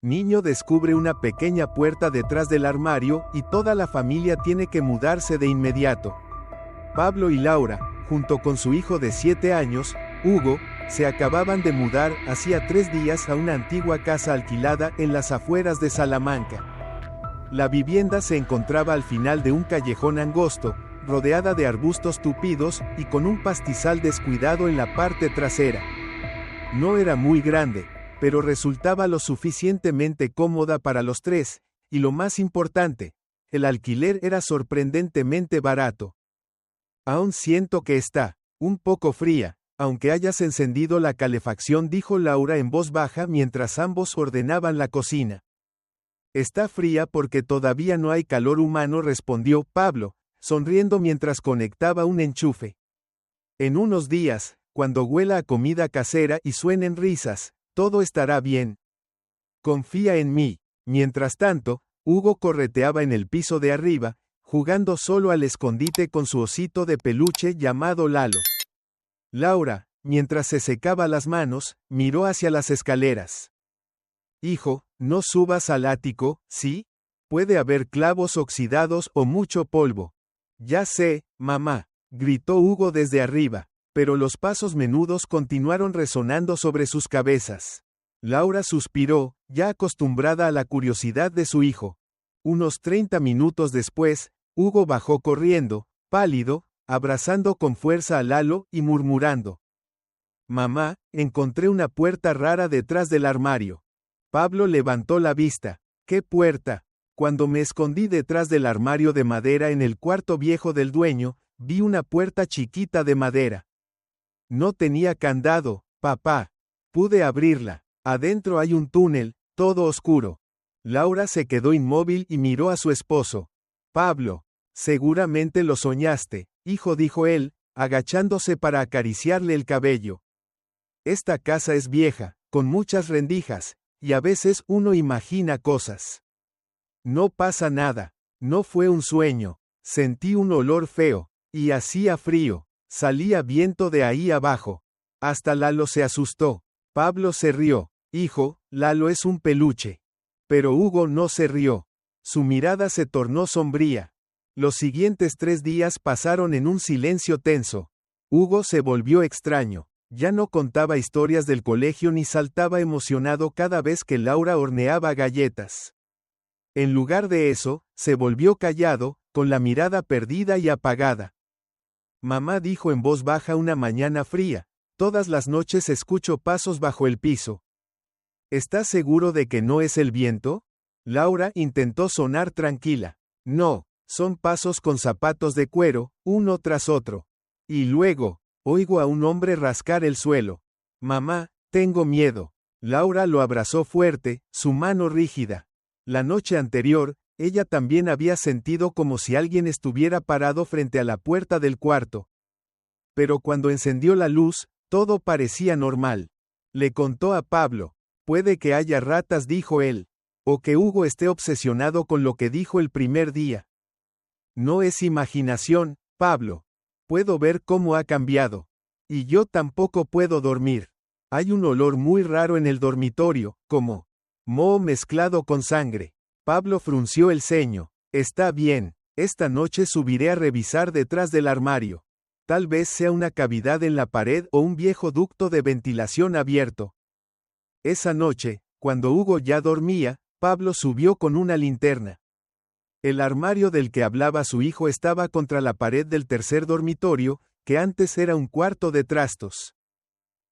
Niño descubre una pequeña puerta detrás del armario y toda la familia tiene que mudarse de inmediato. Pablo y Laura, junto con su hijo de 7 años, Hugo, se acababan de mudar hacía 3 días a una antigua casa alquilada en las afueras de Salamanca. La vivienda se encontraba al final de un callejón angosto, rodeada de arbustos tupidos y con un pastizal descuidado en la parte trasera. No era muy grande, pero resultaba lo suficientemente cómoda para los tres, y lo más importante, el alquiler era sorprendentemente barato. Aún siento que está un poco fría, aunque hayas encendido la calefacción, dijo Laura en voz baja mientras ambos ordenaban la cocina. Está fría porque todavía no hay calor humano, respondió Pablo, sonriendo mientras conectaba un enchufe. En unos días, cuando huela a comida casera y suenen risas, todo estará bien. Confía en mí. Mientras tanto, Hugo correteaba en el piso de arriba, jugando solo al escondite con su osito de peluche llamado Lalo. Laura, mientras se secaba las manos, miró hacia las escaleras. Hijo, no subas al ático, ¿sí? Puede haber clavos oxidados o mucho polvo. Ya sé, mamá, gritó Hugo desde arriba, pero los pasos menudos continuaron resonando sobre sus cabezas. Laura suspiró, ya acostumbrada a la curiosidad de su hijo. Unos 30 minutos después, Hugo bajó corriendo, pálido, abrazando con fuerza a Lalo y murmurando: «Mamá, encontré una puerta rara detrás del armario». Pablo levantó la vista. «¿Qué puerta?». «Cuando me escondí detrás del armario de madera en el cuarto viejo del dueño, vi una puerta chiquita de madera. No tenía candado, papá. Pude abrirla. Adentro hay un túnel, todo oscuro». Laura se quedó inmóvil y miró a su esposo. «Pablo, seguramente lo soñaste, hijo», dijo él, agachándose para acariciarle el cabello. «Esta casa es vieja, con muchas rendijas, y a veces uno imagina cosas». «No pasa nada. No fue un sueño. Sentí un olor feo, y hacía frío. Salía viento de ahí abajo». Hasta Lalo se asustó. Pablo se rió. «Hijo, Lalo es un peluche». Pero Hugo no se rió. Su mirada se tornó sombría. Los siguientes 3 días pasaron en un silencio tenso. Hugo se volvió extraño. Ya no contaba historias del colegio ni saltaba emocionado cada vez que Laura horneaba galletas. En lugar de eso, se volvió callado, con la mirada perdida y apagada. Mamá dijo en voz baja una mañana fría: «Todas las noches escucho pasos bajo el piso». «¿Estás seguro de que no es el viento?». Laura intentó sonar tranquila. «No, son pasos con zapatos de cuero, uno tras otro. Y luego, oigo a un hombre rascar el suelo». «Mamá, tengo miedo». Laura lo abrazó fuerte, su mano rígida. La noche anterior, ella también había sentido como si alguien estuviera parado frente a la puerta del cuarto. Pero cuando encendió la luz, todo parecía normal. Le contó a Pablo. «Puede que haya ratas», dijo él. «O que Hugo esté obsesionado con lo que dijo el primer día». «No es imaginación, Pablo. Puedo ver cómo ha cambiado. Y yo tampoco puedo dormir. Hay un olor muy raro en el dormitorio, como moho mezclado con sangre». Pablo frunció el ceño. «Está bien, esta noche subiré a revisar detrás del armario. Tal vez sea una cavidad en la pared o un viejo ducto de ventilación abierto». Esa noche, cuando Hugo ya dormía, Pablo subió con una linterna. El armario del que hablaba su hijo estaba contra la pared del tercer dormitorio, que antes era un cuarto de trastos.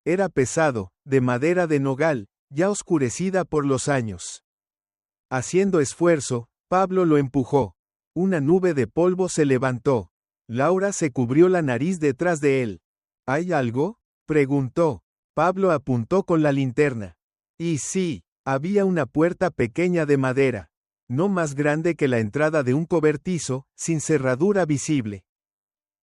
Era pesado, de madera de nogal, ya oscurecida por los años. Haciendo esfuerzo, Pablo lo empujó. Una nube de polvo se levantó. Laura se cubrió la nariz detrás de él. «¿Hay algo?», preguntó. Pablo apuntó con la linterna. Y sí, había una puerta pequeña de madera. No más grande que la entrada de un cobertizo, sin cerradura visible.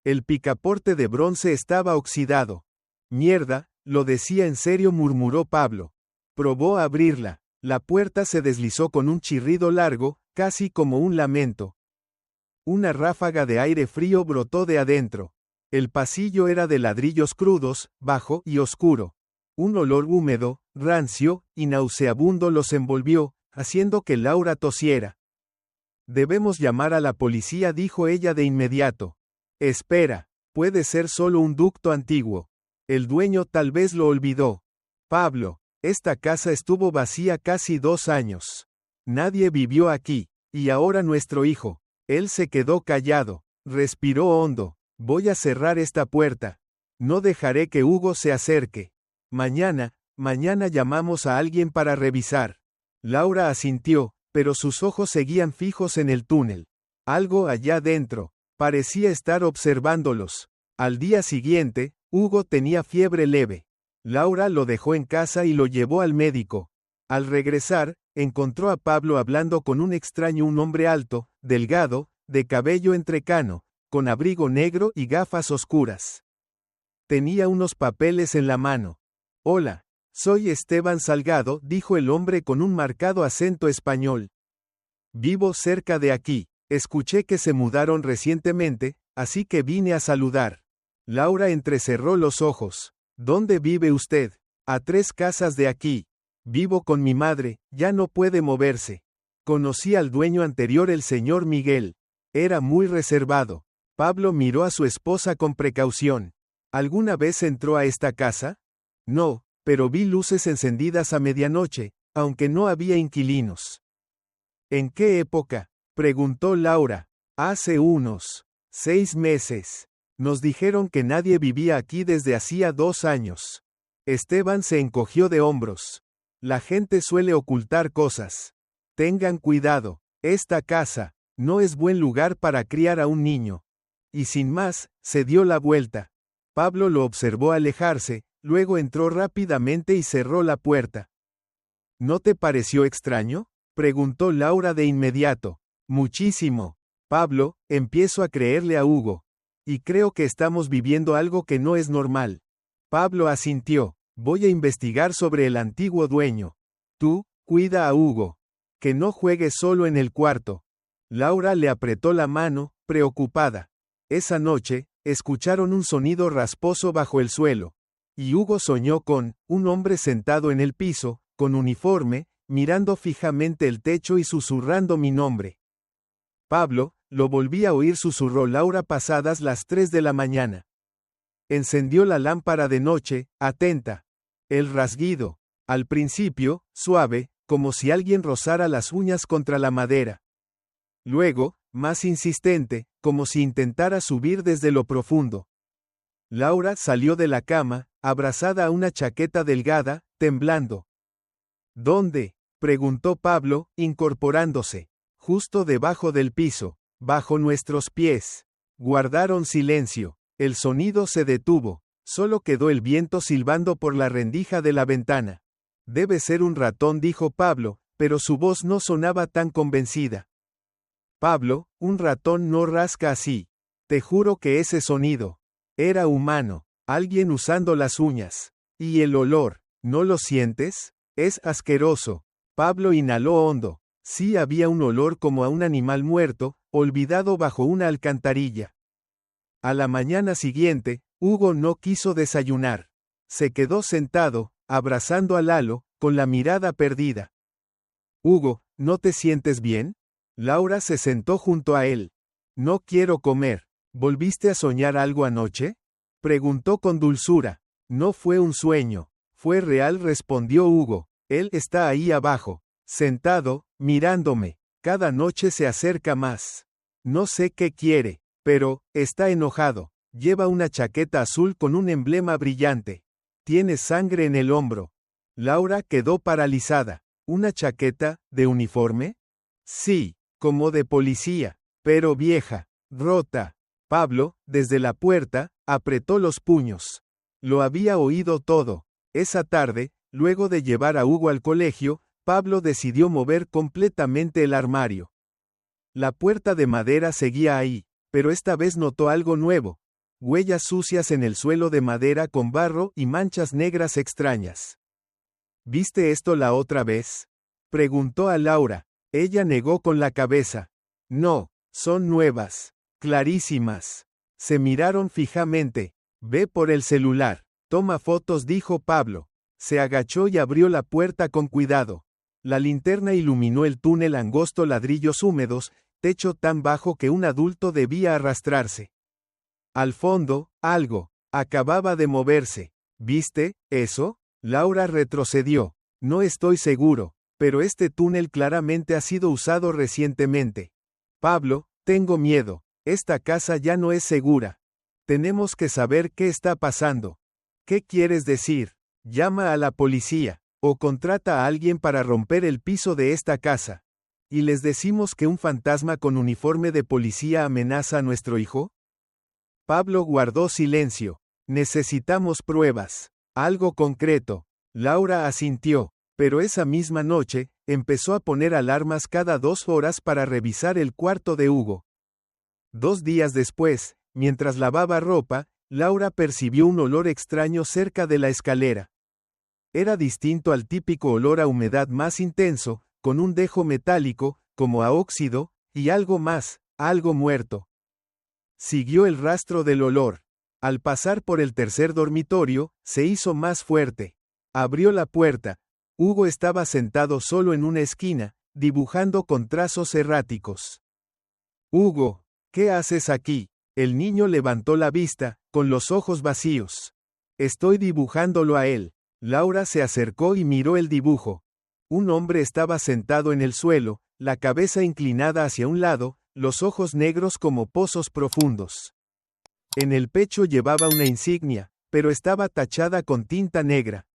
El picaporte de bronce estaba oxidado. «Mierda», lo decía en serio, murmuró Pablo. Probó a abrirla. La puerta se deslizó con un chirrido largo, casi como un lamento. Una ráfaga de aire frío brotó de adentro. El pasillo era de ladrillos crudos, bajo y oscuro. Un olor húmedo, rancio y nauseabundo los envolvió, haciendo que Laura tosiera. Debemos llamar a la policía, dijo ella de inmediato. Espera, puede ser solo un ducto antiguo. El dueño tal vez lo olvidó. Pablo, esta casa estuvo vacía casi 2 años. Nadie vivió aquí, y ahora nuestro hijo. Él se quedó callado, respiró hondo. Voy a cerrar esta puerta. No dejaré que Hugo se acerque. Mañana llamamos a alguien para revisar. Laura asintió, pero sus ojos seguían fijos en el túnel. Algo allá dentro. Parecía estar observándolos. Al día siguiente, Hugo tenía fiebre leve. Laura lo dejó en casa y lo llevó al médico. Al regresar, encontró a Pablo hablando con un extraño, un hombre alto, delgado, de cabello entrecano, con abrigo negro y gafas oscuras. Tenía unos papeles en la mano. Hola, soy Esteban Salgado, dijo el hombre con un marcado acento español. Vivo cerca de aquí. Escuché que se mudaron recientemente, así que vine a saludar. Laura entrecerró los ojos. ¿Dónde vive usted? A 3 casas de aquí. Vivo con mi madre, ya no puede moverse. Conocí al dueño anterior, el señor Miguel. Era muy reservado. Pablo miró a su esposa con precaución. ¿Alguna vez entró a esta casa? No, pero vi luces encendidas a medianoche, aunque no había inquilinos. ¿En qué época? Preguntó Laura. Hace unos 6 meses. Nos dijeron que nadie vivía aquí desde hacía 2 años. Esteban se encogió de hombros. La gente suele ocultar cosas. Tengan cuidado, esta casa no es buen lugar para criar a un niño. Y sin más, se dio la vuelta. Pablo lo observó alejarse, luego entró rápidamente y cerró la puerta. ¿No te pareció extraño? Preguntó Laura de inmediato. Muchísimo. Pablo, empiezo a creerle a Hugo. Y creo que estamos viviendo algo que no es normal. Pablo asintió. Voy a investigar sobre el antiguo dueño. Tú, cuida a Hugo. Que no juegue solo en el cuarto. Laura le apretó la mano, preocupada. Esa noche, escucharon un sonido rasposo bajo el suelo. Y Hugo soñó con un hombre sentado en el piso, con uniforme, mirando fijamente el techo y susurrando mi nombre. Pablo, lo volví a oír, susurró Laura pasadas las 3 de la mañana. Encendió la lámpara de noche, atenta. El rasguido, al principio, suave, como si alguien rozara las uñas contra la madera. Luego, más insistente, como si intentara subir desde lo profundo. Laura salió de la cama, abrazada a una chaqueta delgada, temblando. ¿Dónde? Preguntó Pablo, incorporándose. Justo debajo del piso, bajo nuestros pies. Guardaron silencio. El sonido se detuvo. Solo quedó el viento silbando por la rendija de la ventana. Debe ser un ratón, dijo Pablo, pero su voz no sonaba tan convencida. Pablo, un ratón no rasca así. Te juro que ese sonido era humano, alguien usando las uñas. Y el olor, ¿no lo sientes? Es asqueroso. Pablo inhaló hondo. Sí, había un olor como a un animal muerto, olvidado bajo una alcantarilla. A la mañana siguiente, Hugo no quiso desayunar. Se quedó sentado, abrazando a Lalo, con la mirada perdida. Hugo, ¿no te sientes bien? Laura se sentó junto a él. No quiero comer. ¿Volviste a soñar algo anoche? Preguntó con dulzura. No fue un sueño. Fue real, respondió Hugo. Él está ahí abajo, sentado, mirándome. Cada noche se acerca más. No sé qué quiere, pero está enojado. Lleva una chaqueta azul con un emblema brillante. Tiene sangre en el hombro. Laura quedó paralizada. ¿Una chaqueta, de uniforme? Sí, como de policía, pero vieja, rota. Pablo, desde la puerta, apretó los puños. Lo había oído todo. Esa tarde, luego de llevar a Hugo al colegio, Pablo decidió mover completamente el armario. La puerta de madera seguía ahí, pero esta vez notó algo nuevo. Huellas sucias en el suelo de madera con barro y manchas negras extrañas. ¿Viste esto la otra vez? Preguntó a Laura. Ella negó con la cabeza. No, son nuevas. Clarísimas. Se miraron fijamente. Ve por el celular. Toma fotos, dijo Pablo. Se agachó y abrió la puerta con cuidado. La linterna iluminó el túnel angosto, ladrillos húmedos, techo tan bajo que un adulto debía arrastrarse. Al fondo, algo acababa de moverse. ¿Viste eso? Laura retrocedió. No estoy seguro, pero este túnel claramente ha sido usado recientemente. Pablo, tengo miedo. Esta casa ya no es segura. Tenemos que saber qué está pasando. ¿Qué quieres decir? Llama a la policía, o contrata a alguien para romper el piso de esta casa. ¿Y les decimos que un fantasma con uniforme de policía amenaza a nuestro hijo? Pablo guardó silencio. Necesitamos pruebas. Algo concreto. Laura asintió, pero esa misma noche, empezó a poner alarmas cada 2 horas para revisar el cuarto de Hugo. 2 días después, mientras lavaba ropa, Laura percibió un olor extraño cerca de la escalera. Era distinto al típico olor a humedad más intenso, con un dejo metálico, como a óxido, y algo más, algo muerto. Siguió el rastro del olor. Al pasar por el tercer dormitorio, se hizo más fuerte. Abrió la puerta. Hugo estaba sentado solo en una esquina, dibujando con trazos erráticos. Hugo, ¿qué haces aquí? El niño levantó la vista, con los ojos vacíos. Estoy dibujándolo a él. Laura se acercó y miró el dibujo. Un hombre estaba sentado en el suelo, la cabeza inclinada hacia un lado, los ojos negros como pozos profundos. En el pecho llevaba una insignia, pero estaba tachada con tinta negra.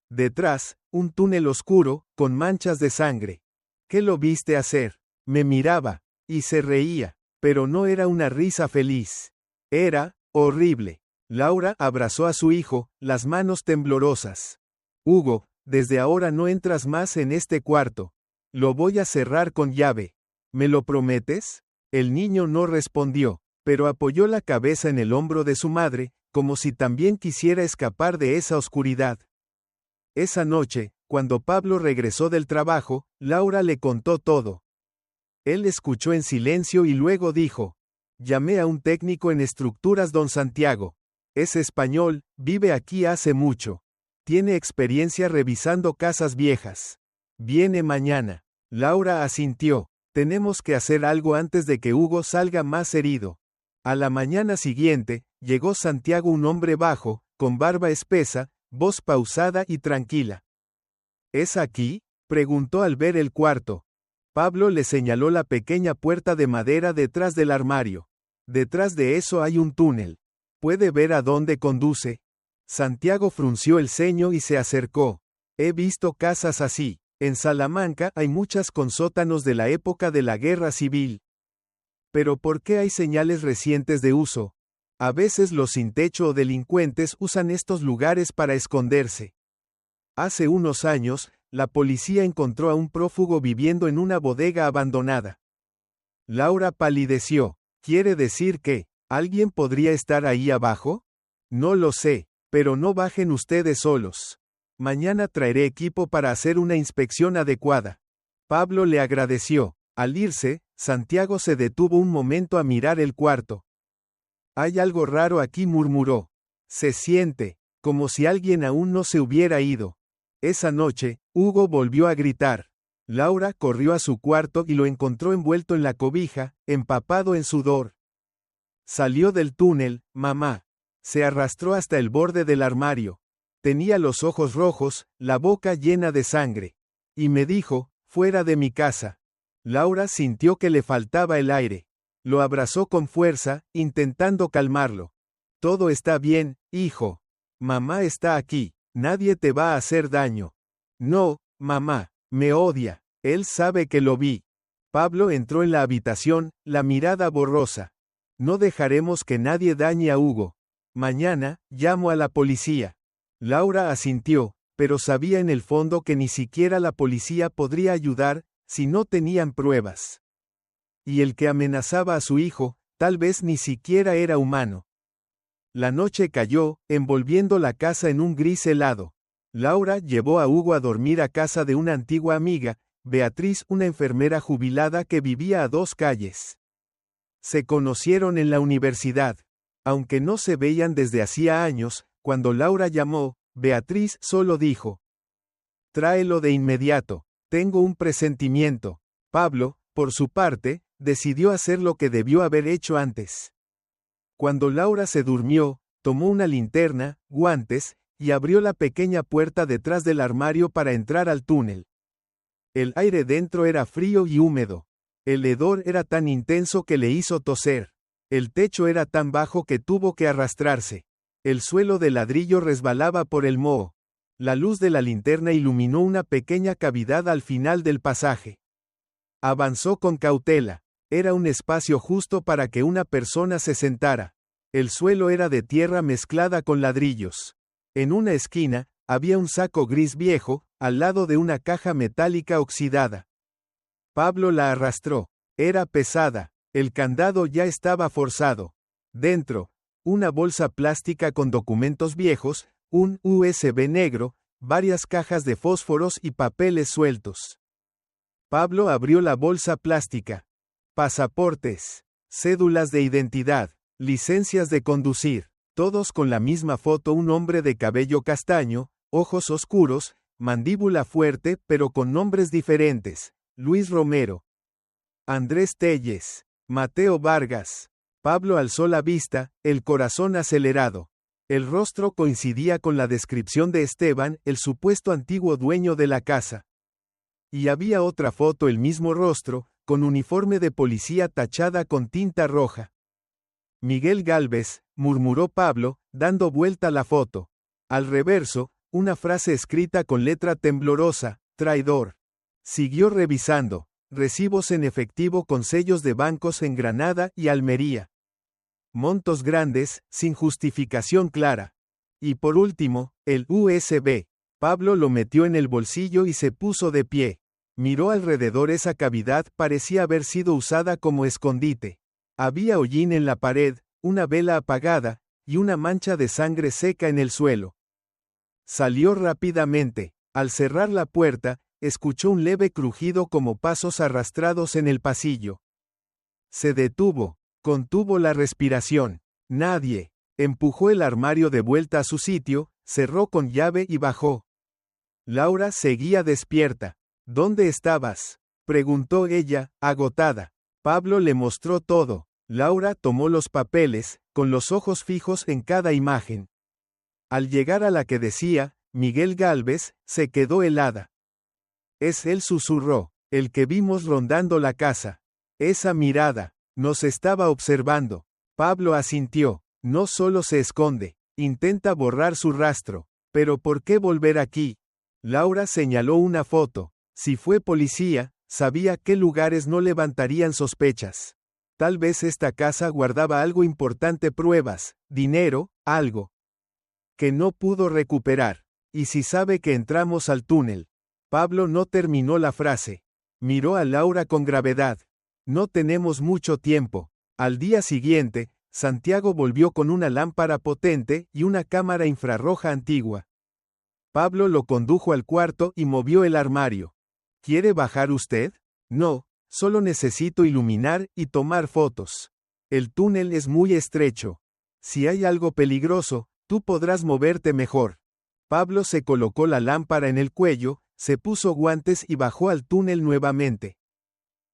Detrás, un túnel oscuro, con manchas de sangre. ¿Qué lo viste hacer? Me miraba, y se reía, pero no era una risa feliz. Era horrible. Laura abrazó a su hijo, las manos temblorosas. Hugo, desde ahora no entras más en este cuarto. Lo voy a cerrar con llave. ¿Me lo prometes? El niño no respondió, pero apoyó la cabeza en el hombro de su madre, como si también quisiera escapar de esa oscuridad. Esa noche, cuando Pablo regresó del trabajo, Laura le contó todo. Él escuchó en silencio y luego dijo: llamé a un técnico en estructuras, don Santiago. Es español, vive aquí hace mucho. Tiene experiencia revisando casas viejas. Viene mañana. Laura asintió. Tenemos que hacer algo antes de que Hugo salga más herido. A la mañana siguiente, llegó Santiago, un hombre bajo, con barba espesa, voz pausada y tranquila. ¿Es aquí?, preguntó al ver el cuarto. Pablo le señaló la pequeña puerta de madera detrás del armario. Detrás de eso hay un túnel. ¿Puede ver a dónde conduce? Santiago frunció el ceño y se acercó. He visto casas así. En Salamanca hay muchas con sótanos de la época de la Guerra Civil. Pero ¿por qué hay señales recientes de uso? A veces los sin techo o delincuentes usan estos lugares para esconderse. Hace unos años, la policía encontró a un prófugo viviendo en una bodega abandonada. Laura palideció. ¿Quiere decir que alguien podría estar ahí abajo? No lo sé, pero no bajen ustedes solos. Mañana traeré equipo para hacer una inspección adecuada. Pablo le agradeció. Al irse, Santiago se detuvo un momento a mirar el cuarto. Hay algo raro aquí, murmuró. Se siente como si alguien aún no se hubiera ido. Esa noche, Hugo volvió a gritar. Laura corrió a su cuarto y lo encontró envuelto en la cobija, empapado en sudor. Salió del túnel, mamá. Se arrastró hasta el borde del armario. Tenía los ojos rojos, la boca llena de sangre. Y me dijo: fuera de mi casa. Laura sintió que le faltaba el aire. Lo abrazó con fuerza, intentando calmarlo. Todo está bien, hijo. Mamá está aquí. Nadie te va a hacer daño. No, mamá, me odia. Él sabe que lo vi. Pablo entró en la habitación, la mirada borrosa. No dejaremos que nadie dañe a Hugo. Mañana, llamo a la policía. Laura asintió, pero sabía en el fondo que ni siquiera la policía podría ayudar, si no tenían pruebas. Y el que amenazaba a su hijo, tal vez ni siquiera era humano. La noche cayó, envolviendo la casa en un gris helado. Laura llevó a Hugo a dormir a casa de una antigua amiga, Beatriz, una enfermera jubilada que vivía a 2 calles. Se conocieron en la universidad. Aunque no se veían desde hacía años, cuando Laura llamó, Beatriz solo dijo: tráelo de inmediato. Tengo un presentimiento. Pablo, por su parte, decidió hacer lo que debió haber hecho antes. Cuando Laura se durmió, tomó una linterna, guantes, y abrió la pequeña puerta detrás del armario para entrar al túnel. El aire dentro era frío y húmedo. El hedor era tan intenso que le hizo toser. El techo era tan bajo que tuvo que arrastrarse. El suelo de ladrillo resbalaba por el moho. La luz de la linterna iluminó una pequeña cavidad al final del pasaje. Avanzó con cautela. Era un espacio justo para que una persona se sentara. El suelo era de tierra mezclada con ladrillos. En una esquina, había un saco gris viejo, al lado de una caja metálica oxidada. Pablo la arrastró. Era pesada. El candado ya estaba forzado. Dentro, una bolsa plástica con documentos viejos, un USB negro, varias cajas de fósforos y papeles sueltos. Pablo abrió la bolsa plástica. Pasaportes, cédulas de identidad, licencias de conducir, todos con la misma foto: un hombre de cabello castaño, ojos oscuros, mandíbula fuerte pero con nombres diferentes: Luis Romero, Andrés Telles, Mateo Vargas. Pablo alzó la vista, el corazón acelerado. El rostro coincidía con la descripción de Esteban, el supuesto antiguo dueño de la casa. Y había otra foto, el mismo rostro, con uniforme de policía tachada con tinta roja. Miguel Gálvez, murmuró Pablo, dando vuelta la foto. Al reverso, una frase escrita con letra temblorosa: traidor. Siguió revisando. Recibos en efectivo con sellos de bancos en Granada y Almería. Montos grandes, sin justificación clara. Y por último, el USB. Pablo lo metió en el bolsillo y se puso de pie. Miró alrededor. Esa cavidad parecía haber sido usada como escondite. Había hollín en la pared, una vela apagada, y una mancha de sangre seca en el suelo. Salió rápidamente. Al cerrar la puerta, escuchó un leve crujido como pasos arrastrados en el pasillo. Se detuvo, contuvo la respiración. Nadie. Empujó el armario de vuelta a su sitio, cerró con llave y bajó. Laura seguía despierta. ¿Dónde estabas?, preguntó ella, agotada. Pablo le mostró todo. Laura tomó los papeles, con los ojos fijos en cada imagen. Al llegar a la que decía Miguel Gálvez, se quedó helada. Es él, susurró, el que vimos rondando la casa. Esa mirada, nos estaba observando. Pablo asintió. No solo se esconde, intenta borrar su rastro. ¿Pero por qué volver aquí? Laura señaló una foto. Si fue policía, sabía qué lugares no levantarían sospechas. Tal vez esta casa guardaba algo importante: pruebas, dinero, algo que no pudo recuperar. ¿Y si sabe que entramos al túnel? Pablo no terminó la frase. Miró a Laura con gravedad. No tenemos mucho tiempo. Al día siguiente, Santiago volvió con una lámpara potente y una cámara infrarroja antigua. Pablo lo condujo al cuarto y movió el armario. ¿Quiere bajar usted? No, solo necesito iluminar y tomar fotos. El túnel es muy estrecho. Si hay algo peligroso, tú podrás moverte mejor. Pablo se colocó la lámpara en el cuello, se puso guantes y bajó al túnel nuevamente.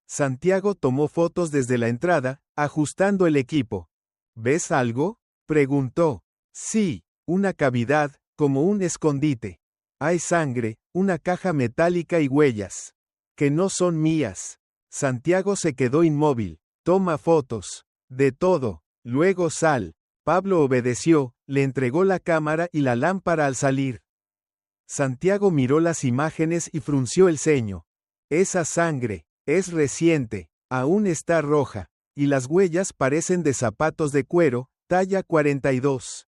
Santiago tomó fotos desde la entrada, ajustando el equipo. ¿Ves algo?, preguntó. Sí, una cavidad, como un escondite. Hay sangre, una caja metálica y huellas. Que no son mías. Santiago se quedó inmóvil. Toma fotos. De todo. Luego sal. Pablo obedeció, le entregó la cámara y la lámpara al salir. Santiago miró las imágenes y frunció el ceño. Esa sangre, es reciente, aún está roja, y las huellas parecen de zapatos de cuero, talla 42.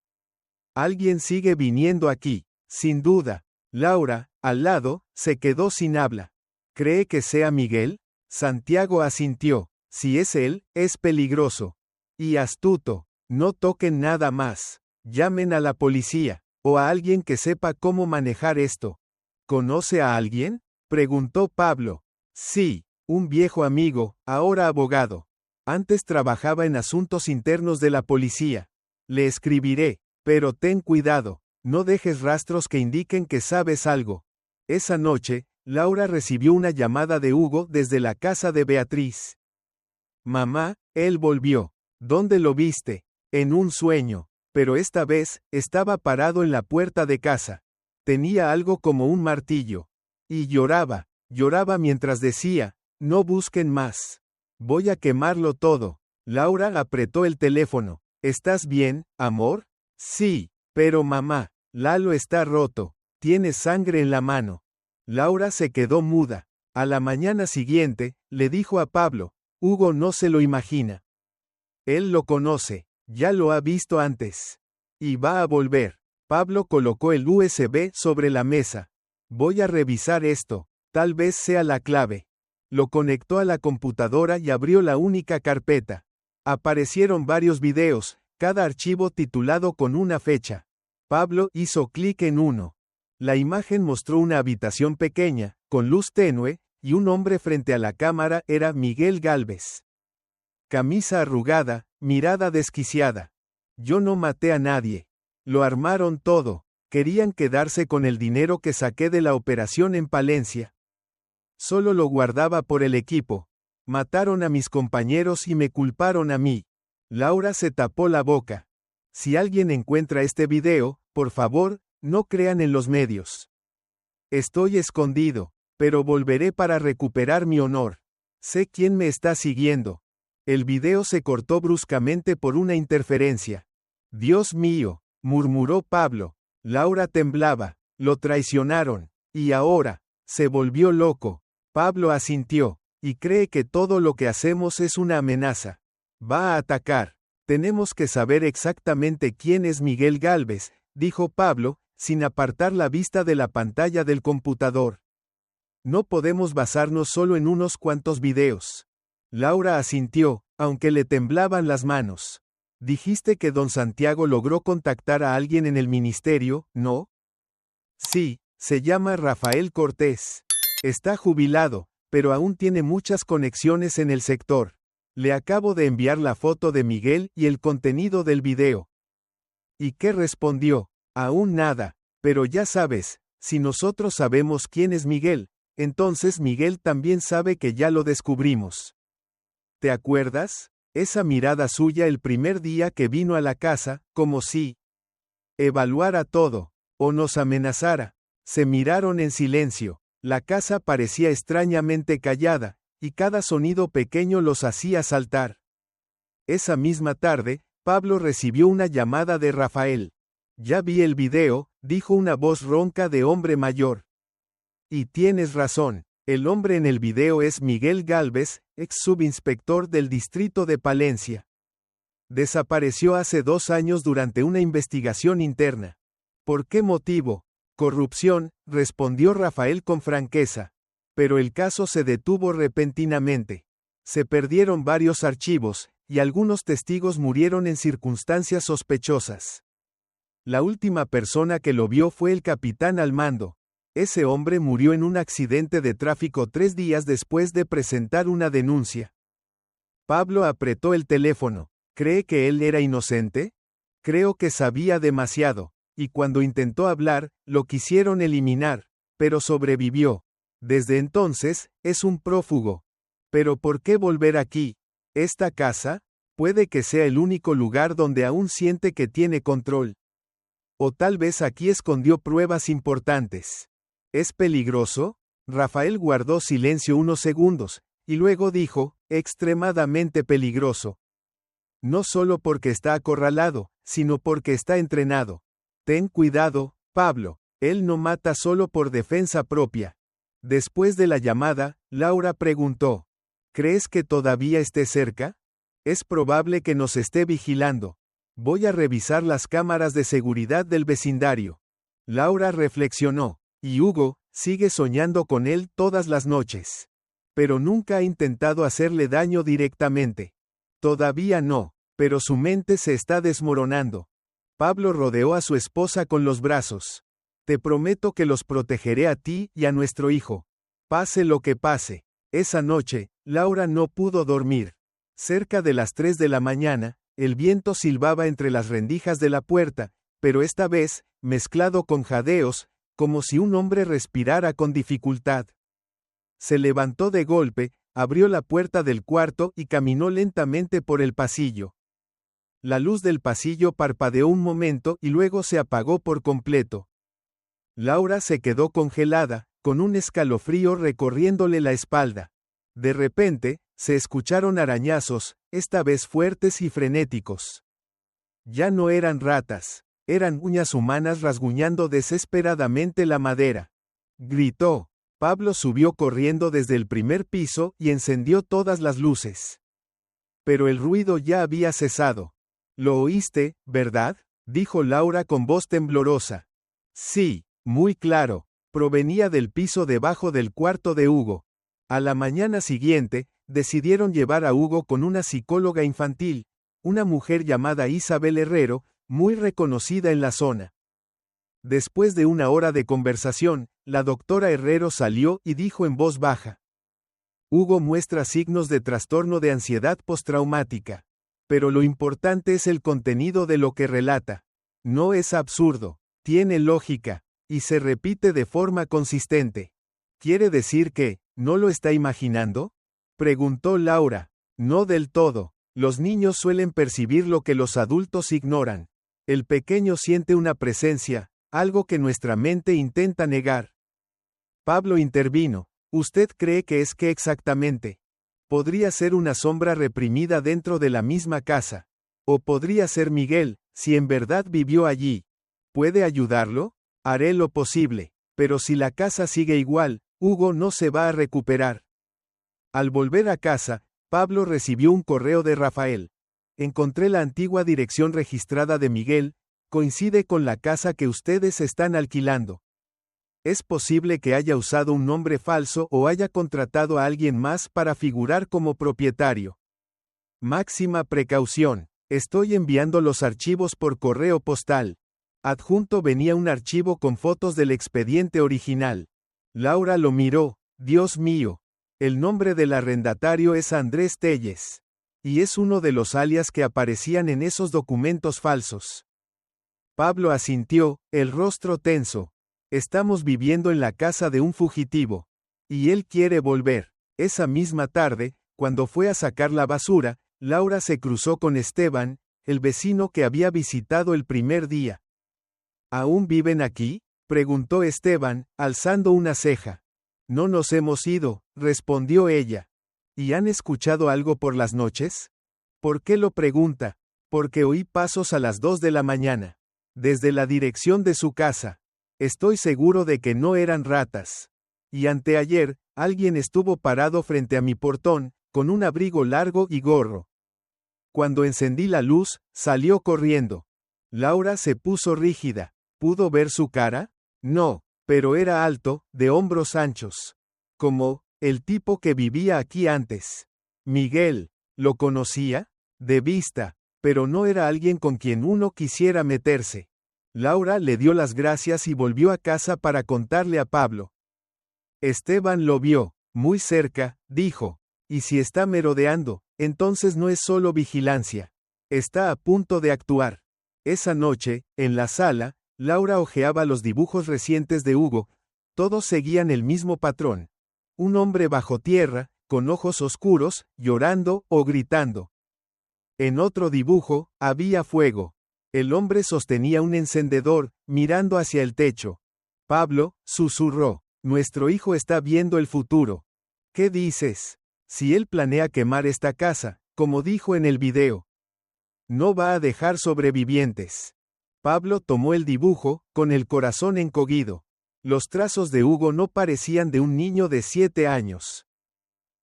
Alguien sigue viniendo aquí, sin duda. Laura, al lado, se quedó sin habla. ¿Cree que sea Miguel? Santiago asintió. Si es él, es peligroso. Y astuto. No toquen nada más. Llamen a la policía, o a alguien que sepa cómo manejar esto. ¿Conoce a alguien?, preguntó Pablo. Sí, un viejo amigo, ahora abogado. Antes trabajaba en asuntos internos de la policía. Le escribiré, pero ten cuidado. No dejes rastros que indiquen que sabes algo. Esa noche, Laura recibió una llamada de Hugo desde la casa de Beatriz. Mamá, él volvió. ¿Dónde lo viste? En un sueño. Pero esta vez, estaba parado en la puerta de casa. Tenía algo como un martillo. Y lloraba mientras decía, no busquen más. Voy a quemarlo todo. Laura apretó el teléfono. ¿Estás bien, amor? Sí, pero mamá, Lalo está roto. Tiene sangre en la mano. Laura se quedó muda. A la mañana siguiente, le dijo a Pablo, Hugo no se lo imagina. Él lo conoce, ya lo ha visto antes. Y va a volver. Pablo colocó el USB sobre la mesa. Voy a revisar esto, tal vez sea la clave. Lo conectó a la computadora y abrió la única carpeta. Aparecieron varios videos, cada archivo titulado con una fecha. Pablo hizo clic en uno. La imagen mostró una habitación pequeña, con luz tenue, y un hombre frente a la cámara era Miguel Gálvez. Camisa arrugada, mirada desquiciada. Yo no maté a nadie. Lo armaron todo. Querían quedarse con el dinero que saqué de la operación en Palencia. Solo lo guardaba por el equipo. Mataron a mis compañeros y me culparon a mí. Laura se tapó la boca. Si alguien encuentra este video, por favor, no crean en los medios. Estoy escondido, pero volveré para recuperar mi honor. Sé quién me está siguiendo. El video se cortó bruscamente por una interferencia. Dios mío, murmuró Pablo. Laura temblaba. Lo traicionaron. Y ahora, se volvió loco. Pablo asintió. Y cree que todo lo que hacemos es una amenaza. Va a atacar. Tenemos que saber exactamente quién es Miguel Gálvez, dijo Pablo, sin apartar la vista de la pantalla del computador. No podemos basarnos solo en unos cuantos videos. Laura asintió, aunque le temblaban las manos. Dijiste que don Santiago logró contactar a alguien en el ministerio, ¿no? Sí, se llama Rafael Cortés. Está jubilado, pero aún tiene muchas conexiones en el sector. Le acabo de enviar la foto de Miguel y el contenido del video. ¿Y qué respondió? Aún nada, pero ya sabes, si nosotros sabemos quién es Miguel, entonces Miguel también sabe que ya lo descubrimos. ¿Te acuerdas? Esa mirada suya el primer día que vino a la casa, como si evaluara todo, o nos amenazara. Se miraron en silencio. La casa parecía extrañamente callada, y cada sonido pequeño los hacía saltar. Esa misma tarde, Pablo recibió una llamada de Rafael. Ya vi el video, dijo una voz ronca de hombre mayor. Y tienes razón, el hombre en el video es Miguel Gálvez, ex subinspector del distrito de Palencia. Desapareció hace 2 años durante una investigación interna. ¿Por qué motivo? Corrupción, respondió Rafael con franqueza. Pero el caso se detuvo repentinamente. Se perdieron varios archivos, y algunos testigos murieron en circunstancias sospechosas. La última persona que lo vio fue el capitán al mando. Ese hombre murió en un accidente de tráfico 3 días después de presentar una denuncia. Pablo apretó el teléfono. ¿Cree que él era inocente? Creo que sabía demasiado. Y cuando intentó hablar, lo quisieron eliminar, pero sobrevivió. Desde entonces, es un prófugo. ¿Pero por qué volver aquí? ¿Esta casa? Puede que sea el único lugar donde aún siente que tiene control. O tal vez aquí escondió pruebas importantes. ¿Es peligroso? Rafael guardó silencio unos segundos, y luego dijo, extremadamente peligroso. No solo porque está acorralado, sino porque está entrenado. Ten cuidado, Pablo, él no mata solo por defensa propia. Después de la llamada, Laura preguntó, ¿crees que todavía esté cerca? Es probable que nos esté vigilando. Voy a revisar las cámaras de seguridad del vecindario. Laura reflexionó, y Hugo, sigue soñando con él todas las noches. Pero nunca ha intentado hacerle daño directamente. Todavía no, pero su mente se está desmoronando. Pablo rodeó a su esposa con los brazos. Te prometo que los protegeré a ti y a nuestro hijo. Pase lo que pase. Esa noche, Laura no pudo dormir. Cerca de las 3 de la mañana, el viento silbaba entre las rendijas de la puerta, pero esta vez, mezclado con jadeos, como si un hombre respirara con dificultad. Se levantó de golpe, abrió la puerta del cuarto y caminó lentamente por el pasillo. La luz del pasillo parpadeó un momento y luego se apagó por completo. Laura se quedó congelada, con un escalofrío recorriéndole la espalda. De repente, se escucharon arañazos, esta vez fuertes y frenéticos. Ya no eran ratas, eran uñas humanas rasguñando desesperadamente la madera. Gritó. Pablo subió corriendo desde el primer piso y encendió todas las luces. Pero el ruido ya había cesado. «¿Lo oíste, verdad?», dijo Laura con voz temblorosa. Sí, muy claro. Provenía del piso debajo del cuarto de Hugo. A la mañana siguiente, decidieron llevar a Hugo con una psicóloga infantil, una mujer llamada Isabel Herrero, muy reconocida en la zona. Después de una hora de conversación, la doctora Herrero salió y dijo en voz baja: Hugo muestra signos de trastorno de ansiedad postraumática. Pero lo importante es el contenido de lo que relata. No es absurdo, tiene lógica, y se repite de forma consistente. ¿Quiere decir que, no lo está imaginando?, preguntó Laura. No del todo. Los niños suelen percibir lo que los adultos ignoran. El pequeño siente una presencia, algo que nuestra mente intenta negar. Pablo intervino. ¿Usted cree que es qué exactamente? Podría ser una sombra reprimida dentro de la misma casa. O podría ser Miguel, si en verdad vivió allí. ¿Puede ayudarlo? Haré lo posible. Pero si la casa sigue igual, Hugo no se va a recuperar. Al volver a casa, Pablo recibió un correo de Rafael. Encontré la antigua dirección registrada de Miguel, coincide con la casa que ustedes están alquilando. Es posible que haya usado un nombre falso o haya contratado a alguien más para figurar como propietario. Máxima precaución. Estoy enviando los archivos por correo postal. Adjunto venía un archivo con fotos del expediente original. Laura lo miró. Dios mío. El nombre del arrendatario es Andrés Telles. Y es uno de los alias que aparecían en esos documentos falsos. Pablo asintió, el rostro tenso. Estamos viviendo en la casa de un fugitivo. Y él quiere volver. Esa misma tarde, cuando fue a sacar la basura, Laura se cruzó con Esteban, el vecino que había visitado el primer día. ¿Aún viven aquí?, preguntó Esteban, alzando una ceja. No nos hemos ido, respondió ella. ¿Y han escuchado algo por las noches? ¿Por qué lo pregunta? Porque oí pasos a las 2 de la mañana. Desde la dirección de su casa. Estoy seguro de que no eran ratas. Y anteayer, alguien estuvo parado frente a mi portón, con un abrigo largo y gorro. Cuando encendí la luz, salió corriendo. Laura se puso rígida. ¿Pudo ver su cara? No, pero era alto, de hombros anchos. Como, el tipo que vivía aquí antes. Miguel, ¿lo conocía? De vista, pero no era alguien con quien uno quisiera meterse. Laura le dio las gracias y volvió a casa para contarle a Pablo. Esteban lo vio, muy cerca, dijo. Y si está merodeando, entonces no es solo vigilancia. Está a punto de actuar. Esa noche, en la sala, Laura hojeaba los dibujos recientes de Hugo. Todos seguían el mismo patrón. Un hombre bajo tierra, con ojos oscuros, llorando o gritando. En otro dibujo, había fuego. El hombre sostenía un encendedor, mirando hacia el techo. Pablo, susurró, nuestro hijo está viendo el futuro. ¿Qué dices? Si él planea quemar esta casa, como dijo en el video. No va a dejar sobrevivientes. Pablo tomó el dibujo, con el corazón encogido. Los trazos de Hugo no parecían de un niño de 7 años.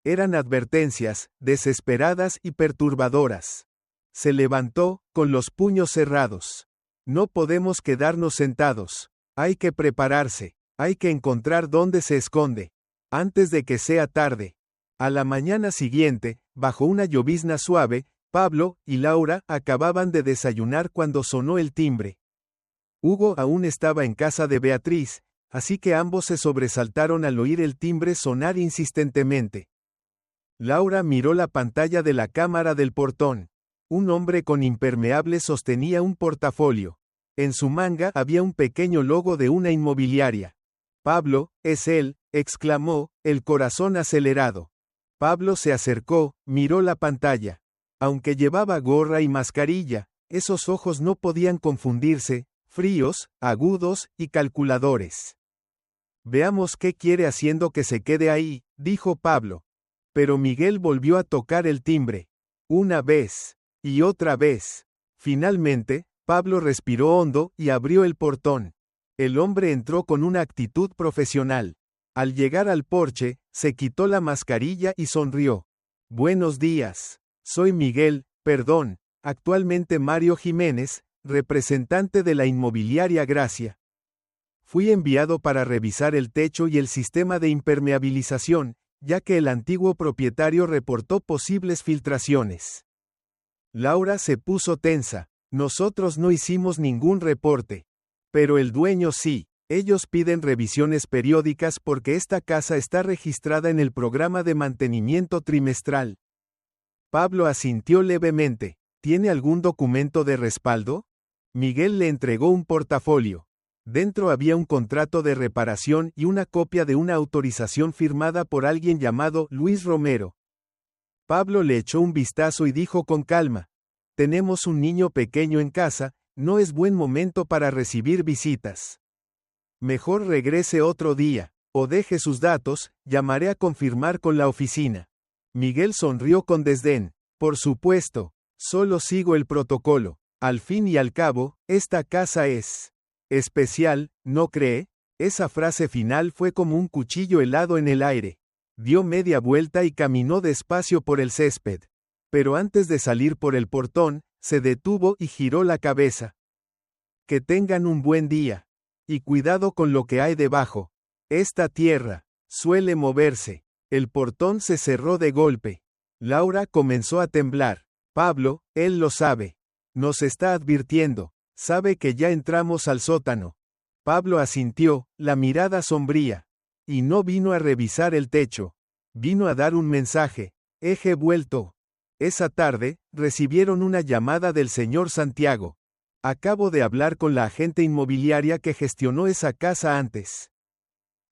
Eran advertencias, desesperadas y perturbadoras. Se levantó, con los puños cerrados. No podemos quedarnos sentados. Hay que prepararse. Hay que encontrar dónde se esconde. Antes de que sea tarde. A la mañana siguiente, bajo una llovizna suave, Pablo y Laura acababan de desayunar cuando sonó el timbre. Hugo aún estaba en casa de Beatriz, así que ambos se sobresaltaron al oír el timbre sonar insistentemente. Laura miró la pantalla de la cámara del portón. Un hombre con impermeable sostenía un portafolio. En su manga había un pequeño logo de una inmobiliaria. Pablo, es él, exclamó, el corazón acelerado. Pablo se acercó, miró la pantalla. Aunque llevaba gorra y mascarilla, esos ojos no podían confundirse, fríos, agudos y calculadores. Veamos qué quiere haciendo que se quede ahí, dijo Pablo. Pero Miguel volvió a tocar el timbre. Una vez. Y otra vez. Finalmente, Pablo respiró hondo y abrió el portón. El hombre entró con una actitud profesional. Al llegar al porche, se quitó la mascarilla y sonrió. Buenos días. Soy Miguel, perdón, actualmente Mario Jiménez, representante de la inmobiliaria Gracia. Fui enviado para revisar el techo y el sistema de impermeabilización, ya que el antiguo propietario reportó posibles filtraciones. Laura se puso tensa. Nosotros no hicimos ningún reporte. Pero el dueño sí. Ellos piden revisiones periódicas porque esta casa está registrada en el programa de mantenimiento trimestral. Pablo asintió levemente. ¿Tiene algún documento de respaldo? Miguel le entregó un portafolio. Dentro había un contrato de reparación y una copia de una autorización firmada por alguien llamado Luis Romero. Pablo le echó un vistazo y dijo con calma: tenemos un niño pequeño en casa, no es buen momento para recibir visitas. Mejor regrese otro día, o deje sus datos, llamaré a confirmar con la oficina. Miguel sonrió con desdén. Por supuesto, solo sigo el protocolo. Al fin y al cabo, esta casa es especial, ¿no cree? Esa frase final fue como un cuchillo helado en el aire. Dio media vuelta y caminó despacio por el césped. Pero antes de salir por el portón, se detuvo y giró la cabeza. Que tengan un buen día. Y cuidado con lo que hay debajo. Esta tierra suele moverse. El portón se cerró de golpe. Laura comenzó a temblar. Pablo, él lo sabe. Nos está advirtiendo. Sabe que ya entramos al sótano. Pablo asintió, la mirada sombría. Y no vino a revisar el techo. Vino a dar un mensaje. Eje vuelto. Esa tarde, recibieron una llamada del señor Santiago. Acabo de hablar con la agente inmobiliaria que gestionó esa casa antes.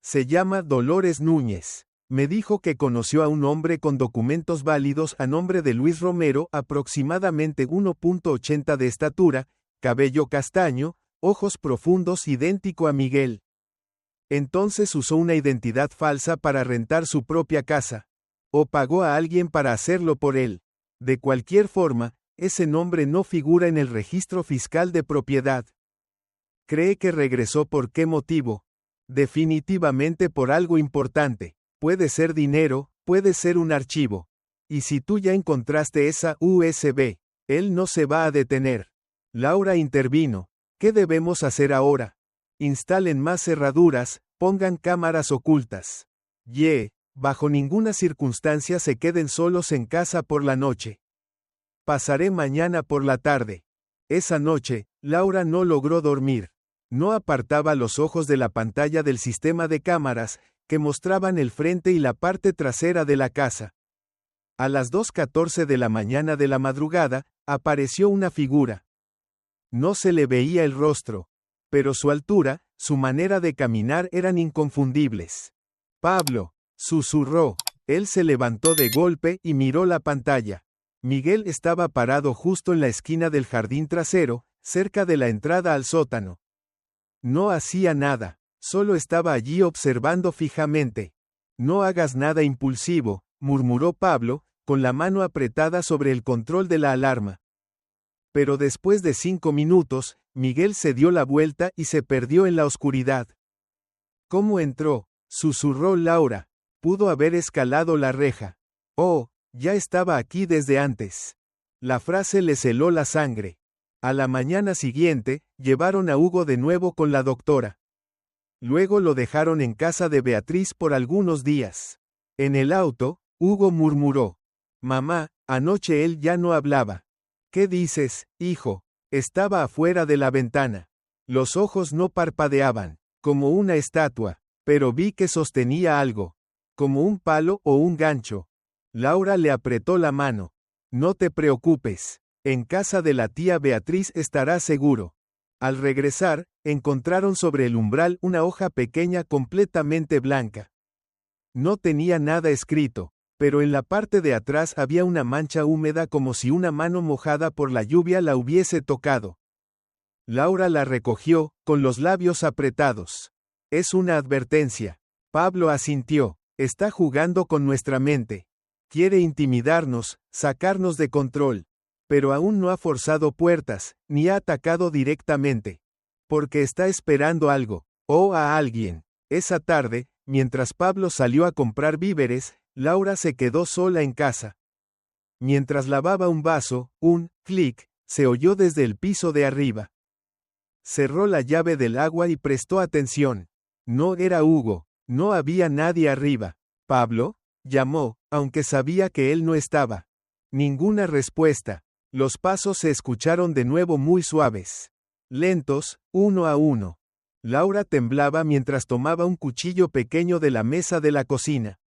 Se llama Dolores Núñez. Me dijo que conoció a un hombre con documentos válidos a nombre de Luis Romero, aproximadamente 1.80 de estatura, cabello castaño, ojos profundos, idéntico a Miguel. Entonces usó una identidad falsa para rentar su propia casa. O pagó a alguien para hacerlo por él. De cualquier forma, ese nombre no figura en el registro fiscal de propiedad. ¿Cree que regresó por qué motivo? Definitivamente por algo importante. Puede ser dinero, puede ser un archivo. Y si tú ya encontraste esa USB, él no se va a detener. Laura intervino. ¿Qué debemos hacer ahora? Instalen más cerraduras, pongan cámaras ocultas. Bajo ninguna circunstancia se queden solos en casa por la noche. Pasaré mañana por la tarde. Esa noche, Laura no logró dormir. No apartaba los ojos de la pantalla del sistema de cámaras, que mostraban el frente y la parte trasera de la casa. A las 2:14 de la mañana de la madrugada, apareció una figura. No se le veía el rostro, pero su altura, su manera de caminar eran inconfundibles. Pablo, susurró. Él se levantó de golpe y miró la pantalla. Miguel estaba parado justo en la esquina del jardín trasero, cerca de la entrada al sótano. No hacía nada, solo estaba allí observando fijamente. No hagas nada impulsivo, murmuró Pablo, con la mano apretada sobre el control de la alarma. Pero después de 5 minutos, Miguel se dio la vuelta y se perdió en la oscuridad. ¿Cómo entró?, susurró Laura. Pudo haber escalado la reja. Oh, ya estaba aquí desde antes. La frase le heló la sangre. A la mañana siguiente, llevaron a Hugo de nuevo con la doctora. Luego lo dejaron en casa de Beatriz por algunos días. En el auto, Hugo murmuró: Mamá, anoche él ya no hablaba. ¿Qué dices, hijo? Estaba afuera de la ventana. Los ojos no parpadeaban, como una estatua, pero vi que sostenía algo, como un palo o un gancho. Laura le apretó la mano. No te preocupes, en casa de la tía Beatriz estará seguro. Al regresar, encontraron sobre el umbral una hoja pequeña completamente blanca. No tenía nada escrito, pero en la parte de atrás había una mancha húmeda como si una mano mojada por la lluvia la hubiese tocado. Laura la recogió, con los labios apretados. Es una advertencia. Pablo asintió. Está jugando con nuestra mente. Quiere intimidarnos, sacarnos de control. Pero aún no ha forzado puertas, ni ha atacado directamente. Porque está esperando algo, o a alguien. Esa tarde, mientras Pablo salió a comprar víveres, Laura se quedó sola en casa. Mientras lavaba un vaso, un clic se oyó desde el piso de arriba. Cerró la llave del agua y prestó atención. No era Hugo, no había nadie arriba. ¿Pablo? Llamó, aunque sabía que él no estaba. Ninguna respuesta. Los pasos se escucharon de nuevo muy suaves. Lentos, uno a uno. Laura temblaba mientras tomaba un cuchillo pequeño de la mesa de la cocina.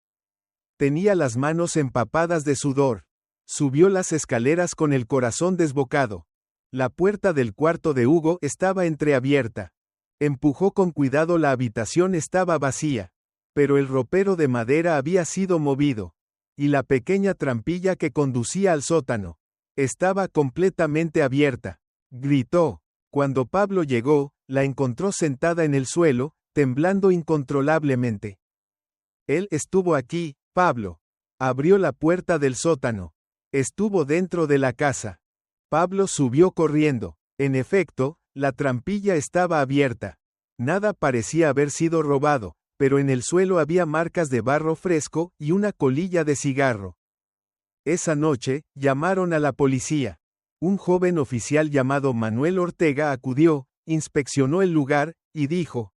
Tenía las manos empapadas de sudor. Subió las escaleras con el corazón desbocado. La puerta del cuarto de Hugo estaba entreabierta. Empujó con cuidado, la habitación estaba vacía. Pero el ropero de madera había sido movido. Y la pequeña trampilla que conducía al sótano estaba completamente abierta. Gritó. Cuando Pablo llegó, la encontró sentada en el suelo, temblando incontrolablemente. Él estuvo aquí, Pablo. Abrió la puerta del sótano. Estuvo dentro de la casa. Pablo subió corriendo. En efecto, la trampilla estaba abierta. Nada parecía haber sido robado, pero en el suelo había marcas de barro fresco y una colilla de cigarro. Esa noche, llamaron a la policía. Un joven oficial llamado Manuel Ortega acudió, inspeccionó el lugar, y dijo: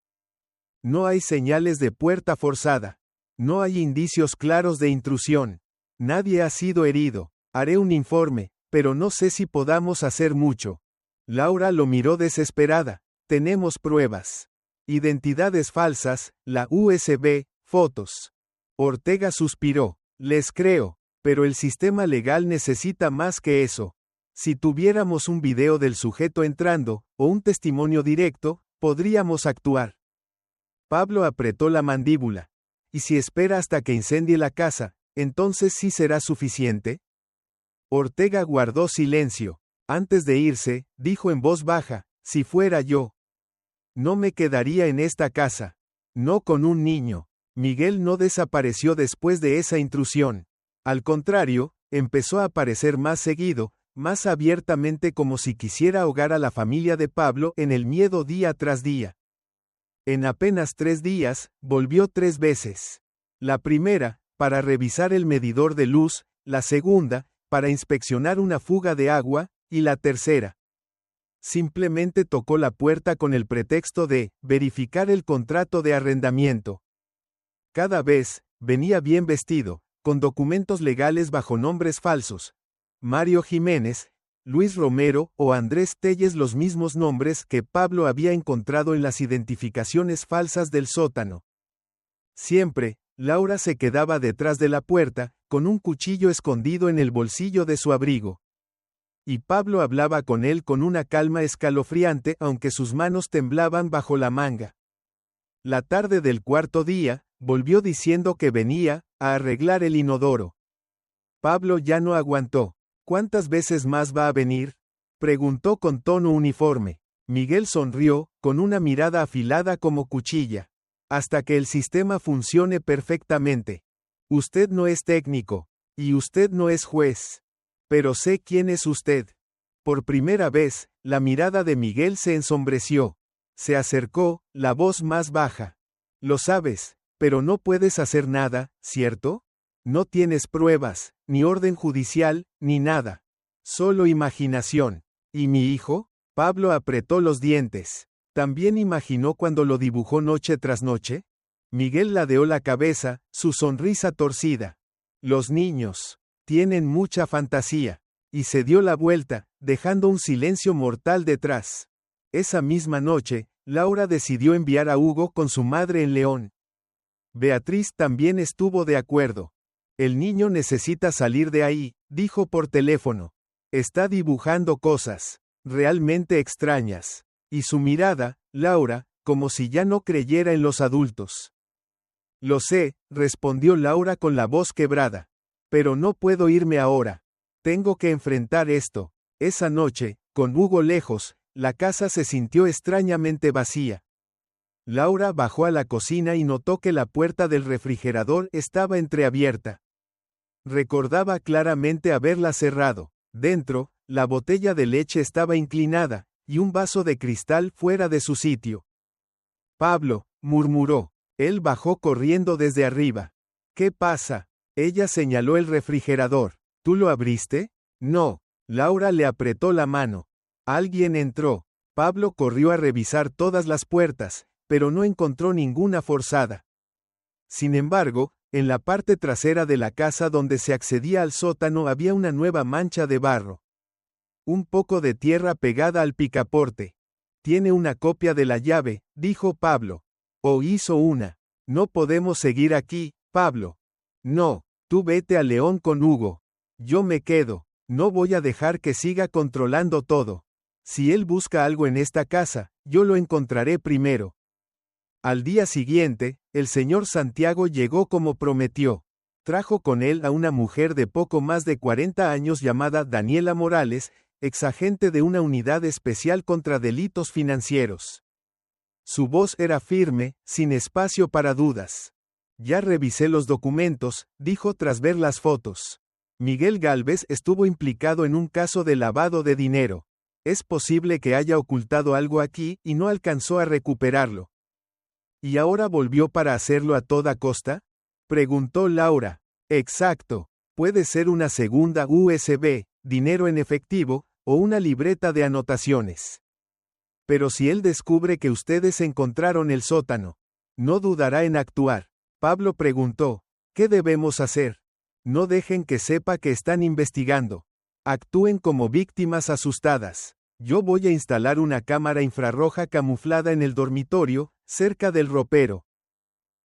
no hay señales de puerta forzada. No hay indicios claros de intrusión. Nadie ha sido herido. Haré un informe, pero no sé si podamos hacer mucho. Laura lo miró desesperada. Tenemos pruebas. Identidades falsas, la USB, fotos. Ortega suspiró. Les creo, pero el sistema legal necesita más que eso. Si tuviéramos un video del sujeto entrando, o un testimonio directo, podríamos actuar. Pablo apretó la mandíbula. ¿Y si espera hasta que incendie la casa, entonces sí será suficiente? Ortega guardó silencio. Antes de irse, dijo en voz baja: si fuera yo, no me quedaría en esta casa. No con un niño. Miguel no desapareció después de esa intrusión. Al contrario, empezó a aparecer más seguido, más abiertamente, como si quisiera ahogar a la familia de Pablo en el miedo día tras día. En apenas 3 días, volvió 3 veces. La primera, para revisar el medidor de luz, la segunda, para inspeccionar una fuga de agua, y la tercera. Simplemente tocó la puerta con el pretexto de verificar el contrato de arrendamiento. Cada vez, venía bien vestido, con documentos legales bajo nombres falsos. Mario Jiménez, Luis Romero o Andrés Telles, los mismos nombres que Pablo había encontrado en las identificaciones falsas del sótano. Siempre, Laura se quedaba detrás de la puerta, con un cuchillo escondido en el bolsillo de su abrigo. Y Pablo hablaba con él con una calma escalofriante, aunque sus manos temblaban bajo la manga. La tarde del cuarto día, volvió diciendo que venía a arreglar el inodoro. Pablo ya no aguantó. ¿Cuántas veces más va a venir?, preguntó con tono uniforme. Miguel sonrió, con una mirada afilada como cuchilla. Hasta que el sistema funcione perfectamente. Usted no es técnico. Y usted no es juez. Pero sé quién es usted. Por primera vez, la mirada de Miguel se ensombreció. Se acercó, la voz más baja. Lo sabes, pero no puedes hacer nada, ¿cierto? No tienes pruebas, ni orden judicial, ni nada. Solo imaginación. ¿Y mi hijo? Pablo apretó los dientes. ¿También imaginó cuando lo dibujó noche tras noche? Miguel ladeó la cabeza, su sonrisa torcida. Los niños tienen mucha fantasía. Y se dio la vuelta, dejando un silencio mortal detrás. Esa misma noche, Laura decidió enviar a Hugo con su madre en León. Beatriz también estuvo de acuerdo. El niño necesita salir de ahí, dijo por teléfono. Está dibujando cosas realmente extrañas. Y su mirada, Laura, como si ya no creyera en los adultos. Lo sé, respondió Laura con la voz quebrada. Pero no puedo irme ahora. Tengo que enfrentar esto. Esa noche, con Hugo lejos, la casa se sintió extrañamente vacía. Laura bajó a la cocina y notó que la puerta del refrigerador estaba entreabierta. Recordaba claramente haberla cerrado. Dentro, la botella de leche estaba inclinada, y un vaso de cristal fuera de su sitio. Pablo, murmuró. Él bajó corriendo desde arriba. ¿Qué pasa? Ella señaló el refrigerador. ¿Tú lo abriste? No. Laura le apretó la mano. Alguien entró. Pablo corrió a revisar todas las puertas, pero no encontró ninguna forzada. Sin embargo, en la parte trasera de la casa donde se accedía al sótano había una nueva mancha de barro. Un poco de tierra pegada al picaporte. Tiene una copia de la llave, dijo Pablo. O hizo una. No podemos seguir aquí, Pablo. No, tú vete a León con Hugo. Yo me quedo. No voy a dejar que siga controlando todo. Si él busca algo en esta casa, yo lo encontraré primero. Al día siguiente, el señor Santiago llegó como prometió. Trajo con él a una mujer de poco más de 40 años llamada Daniela Morales, exagente de una unidad especial contra delitos financieros. Su voz era firme, sin espacio para dudas. Ya revisé los documentos, dijo tras ver las fotos. Miguel Gálvez estuvo implicado en un caso de lavado de dinero. Es posible que haya ocultado algo aquí y no alcanzó a recuperarlo. ¿Y ahora volvió para hacerlo a toda costa? Preguntó Laura. Exacto. Puede ser una segunda USB, dinero en efectivo, o una libreta de anotaciones. Pero si él descubre que ustedes encontraron el sótano, ¿no dudará en actuar? Pablo preguntó. ¿Qué debemos hacer? No dejen que sepa que están investigando. Actúen como víctimas asustadas. Yo voy a instalar una cámara infrarroja camuflada en el dormitorio, cerca del ropero.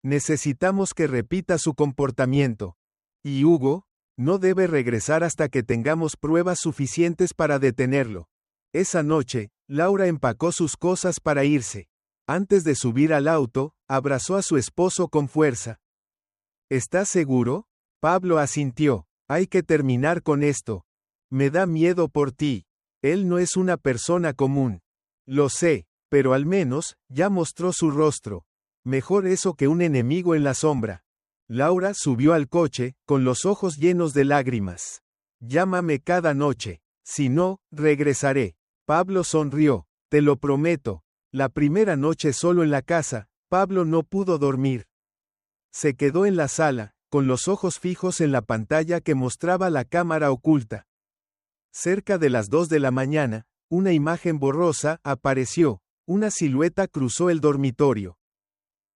Necesitamos que repita su comportamiento. Y Hugo, no debe regresar hasta que tengamos pruebas suficientes para detenerlo. Esa noche, Laura empacó sus cosas para irse. Antes de subir al auto, abrazó a su esposo con fuerza. ¿Estás seguro? Pablo asintió. Hay que terminar con esto. Me da miedo por ti. Él no es una persona común. Lo sé, pero al menos, ya mostró su rostro. Mejor eso que un enemigo en la sombra. Laura subió al coche, con los ojos llenos de lágrimas. Llámame cada noche. Si no, regresaré. Pablo sonrió. Te lo prometo. La primera noche solo en la casa, Pablo no pudo dormir. Se quedó en la sala, con los ojos fijos en la pantalla que mostraba la cámara oculta. Cerca de las 2 de la mañana, una imagen borrosa apareció. Una silueta cruzó el dormitorio.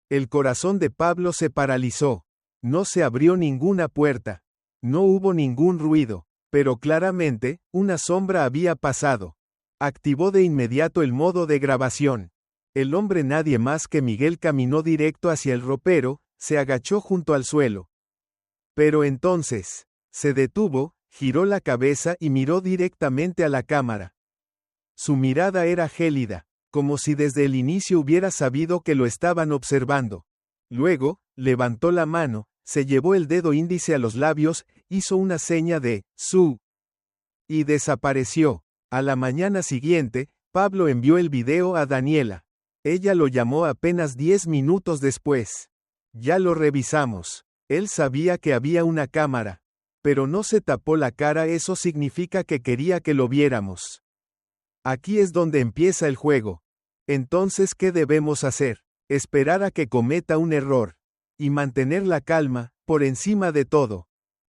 El corazón de Pablo se paralizó. No se abrió ninguna puerta. No hubo ningún ruido, pero claramente, una sombra había pasado. Activó de inmediato el modo de grabación. El hombre, nadie más que Miguel, caminó directo hacia el ropero, se agachó junto al suelo. Pero entonces, se detuvo, giró la cabeza y miró directamente a la cámara. Su mirada era gélida, como si desde el inicio hubiera sabido que lo estaban observando. Luego, levantó la mano, se llevó el dedo índice a los labios, hizo una seña de «su» y desapareció. A la mañana siguiente, Pablo envió el video a Daniela. Ella lo llamó apenas 10 minutos después. Ya lo revisamos. Él sabía que había una cámara. Pero no se tapó la cara, eso significa que quería que lo viéramos. Aquí es donde empieza el juego. Entonces, ¿qué debemos hacer? Esperar a que cometa un error. Y mantener la calma, por encima de todo.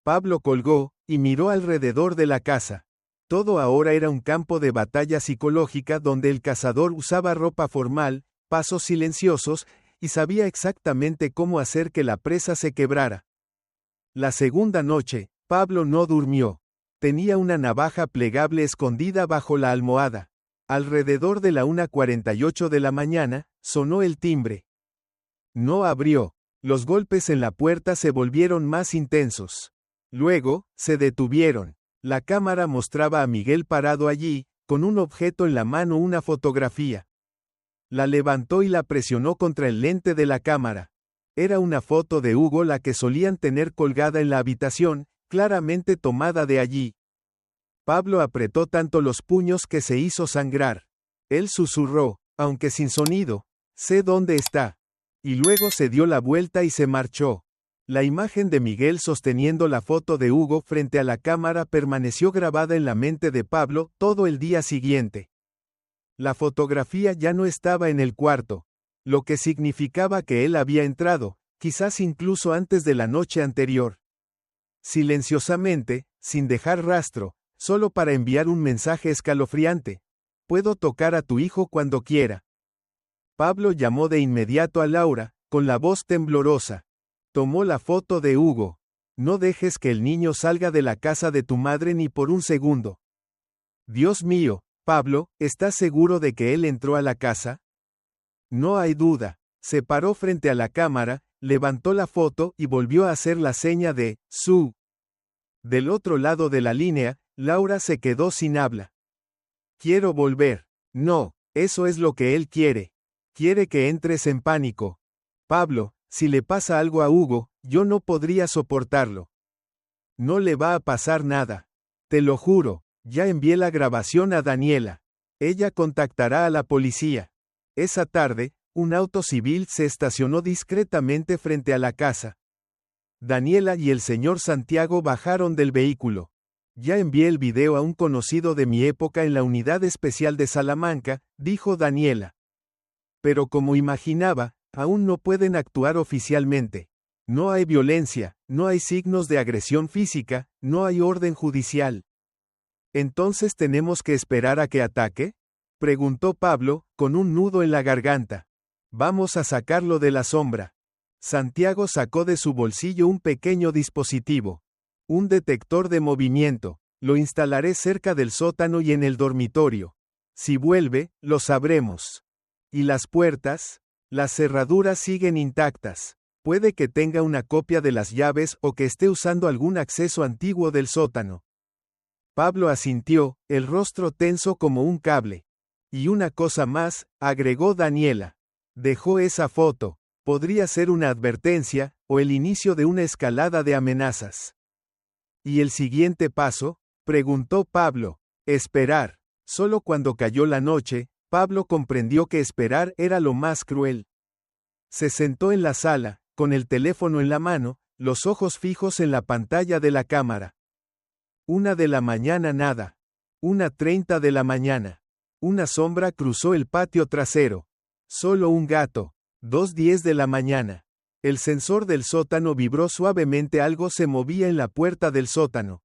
Pablo colgó, y miró alrededor de la casa. Todo ahora era un campo de batalla psicológica donde el cazador usaba ropa formal, pasos silenciosos, y sabía exactamente cómo hacer que la presa se quebrara. La segunda noche, Pablo no durmió. Tenía una navaja plegable escondida bajo la almohada. Alrededor de la 1:48 de la mañana, sonó el timbre. No abrió. Los golpes en la puerta se volvieron más intensos. Luego, se detuvieron. La cámara mostraba a Miguel parado allí, con un objeto en la mano, una fotografía. La levantó y la presionó contra el lente de la cámara. Era una foto de Hugo la que solían tener colgada en la habitación, claramente tomada de allí. Pablo apretó tanto los puños que se hizo sangrar. Él susurró, aunque sin sonido, «Sé dónde está». Y luego se dio la vuelta y se marchó. La imagen de Miguel sosteniendo la foto de Hugo frente a la cámara permaneció grabada en la mente de Pablo todo el día siguiente. La fotografía ya no estaba en el cuarto, lo que significaba que él había entrado, quizás incluso antes de la noche anterior. Silenciosamente, sin dejar rastro, solo para enviar un mensaje escalofriante. «Puedo tocar a tu hijo cuando quiera». Pablo llamó de inmediato a Laura, con la voz temblorosa. Tomó la foto de Hugo. «No dejes que el niño salga de la casa de tu madre ni por un segundo». «Dios mío, Pablo, ¿estás seguro de que él entró a la casa?» «No hay duda». Se paró frente a la cámara, levantó la foto y volvió a hacer la seña de «Su». Del otro lado de la línea, Laura se quedó sin habla. «Quiero volver». «No, eso es lo que él quiere. Quiere que entres en pánico. Pablo, si le pasa algo a Hugo, yo no podría soportarlo». «No le va a pasar nada. Te lo juro, ya envié la grabación a Daniela. Ella contactará a la policía». Esa tarde, un auto civil se estacionó discretamente frente a la casa. Daniela y el señor Santiago bajaron del vehículo. «Ya envié el video a un conocido de mi época en la unidad especial de Salamanca», dijo Daniela. «Pero como imaginaba, aún no pueden actuar oficialmente. No hay violencia, no hay signos de agresión física, no hay orden judicial». «¿Entonces tenemos que esperar a que ataque?», preguntó Pablo, con un nudo en la garganta. «Vamos a sacarlo de la sombra». Santiago sacó de su bolsillo un pequeño dispositivo. «Un detector de movimiento. Lo instalaré cerca del sótano y en el dormitorio. Si vuelve, lo sabremos». «¿Y las puertas?». «Las cerraduras siguen intactas. Puede que tenga una copia de las llaves o que esté usando algún acceso antiguo del sótano». Pablo asintió, el rostro tenso como un cable. «Y una cosa más», agregó Daniela. «Dejó esa foto. Podría ser una advertencia, o el inicio de una escalada de amenazas». «¿Y el siguiente paso?», preguntó Pablo. «Esperar». Solo cuando cayó la noche, Pablo comprendió que esperar era lo más cruel. Se sentó en la sala, con el teléfono en la mano, los ojos fijos en la pantalla de la cámara. 1 de la mañana nada. 1:30 de la mañana. Una sombra cruzó el patio trasero. Solo un gato. 2:10 de la mañana. El sensor del sótano vibró suavemente, algo se movía en la puerta del sótano.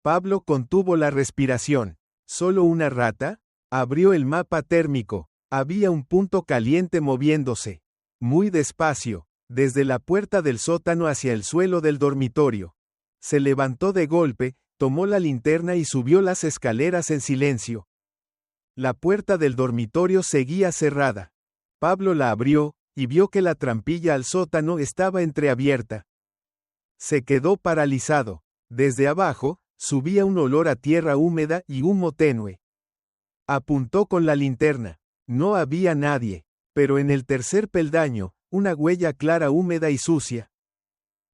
Pablo contuvo la respiración. ¿Solo una rata? Abrió el mapa térmico. Había un punto caliente moviéndose. Muy despacio, desde la puerta del sótano hacia el suelo del dormitorio. Se levantó de golpe, tomó la linterna y subió las escaleras en silencio. La puerta del dormitorio seguía cerrada. Pablo la abrió, y vio que la trampilla al sótano estaba entreabierta. Se quedó paralizado. Desde abajo, subía un olor a tierra húmeda y humo tenue. Apuntó con la linterna. No había nadie, pero en el tercer peldaño, una huella clara, húmeda y sucia.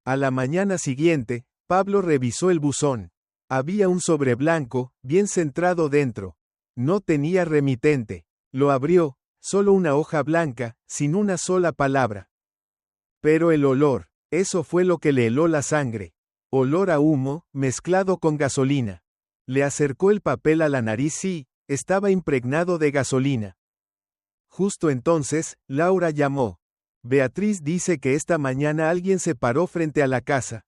A la mañana siguiente, Pablo revisó el buzón. Había un sobre blanco, bien centrado dentro. No tenía remitente. Lo abrió, solo una hoja blanca, sin una sola palabra. Pero el olor, eso fue lo que le heló la sangre. Olor a humo, mezclado con gasolina. Le acercó el papel a la nariz y estaba impregnado de gasolina. Justo entonces, Laura llamó. Beatriz dice que esta mañana alguien se paró frente a la casa.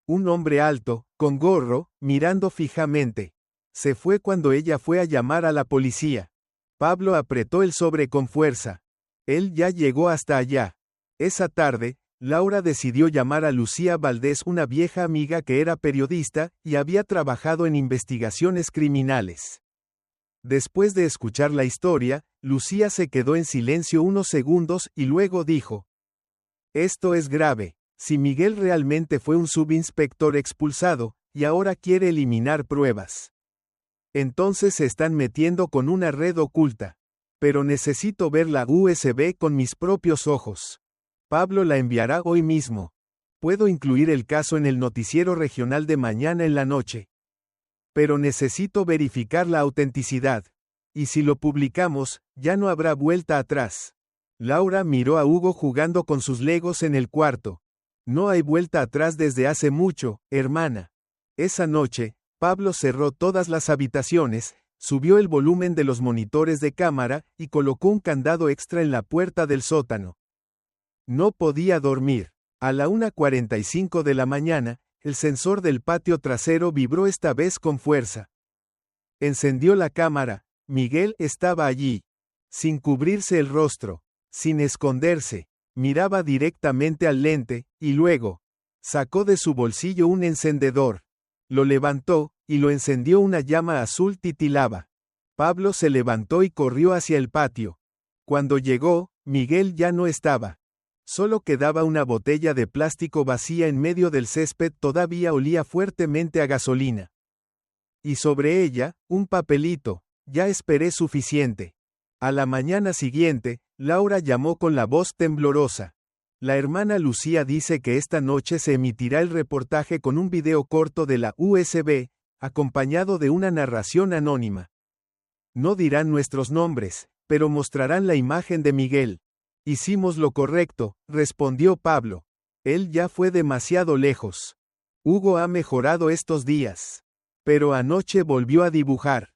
Un hombre alto, con gorro, mirando fijamente. Se fue cuando ella fue a llamar a la policía. Pablo apretó el sobre con fuerza. Él ya llegó hasta allá. Esa tarde, Laura decidió llamar a Lucía Valdés, una vieja amiga que era periodista y había trabajado en investigaciones criminales. Después de escuchar la historia, Lucía se quedó en silencio unos segundos y luego dijo: «Esto es grave. Si Miguel realmente fue un subinspector expulsado, y ahora quiere eliminar pruebas. Entonces se están metiendo con una red oculta. Pero necesito ver la USB con mis propios ojos. Pablo la enviará hoy mismo. Puedo incluir el caso en el noticiero regional de mañana en la noche. Pero necesito verificar la autenticidad. Y si lo publicamos, ya no habrá vuelta atrás. Laura miró a Hugo jugando con sus legos en el cuarto. No hay vuelta atrás desde hace mucho, hermana. Esa noche, Pablo cerró todas las habitaciones, subió el volumen de los monitores de cámara y colocó un candado extra en la puerta del sótano. No podía dormir. A la 1:45 de la mañana, el sensor del patio trasero vibró esta vez con fuerza. Encendió la cámara. Miguel estaba allí. Sin cubrirse el rostro, sin esconderse, miraba directamente al lente, y luego, sacó de su bolsillo un encendedor. Lo levantó, y lo encendió. Una llama azul titilaba. Pablo se levantó y corrió hacia el patio. Cuando llegó, Miguel ya no estaba. Solo quedaba una botella de plástico vacía en medio del césped. Todavía olía fuertemente a gasolina. Y sobre ella, un papelito. Ya esperé suficiente. A la mañana siguiente, Laura llamó con la voz temblorosa. La hermana Lucía dice que esta noche se emitirá el reportaje con un video corto de la USB, acompañado de una narración anónima. No dirán nuestros nombres, pero mostrarán la imagen de Miguel. Hicimos lo correcto, respondió Pablo. Él ya fue demasiado lejos. Hugo ha mejorado estos días. Pero anoche volvió a dibujar.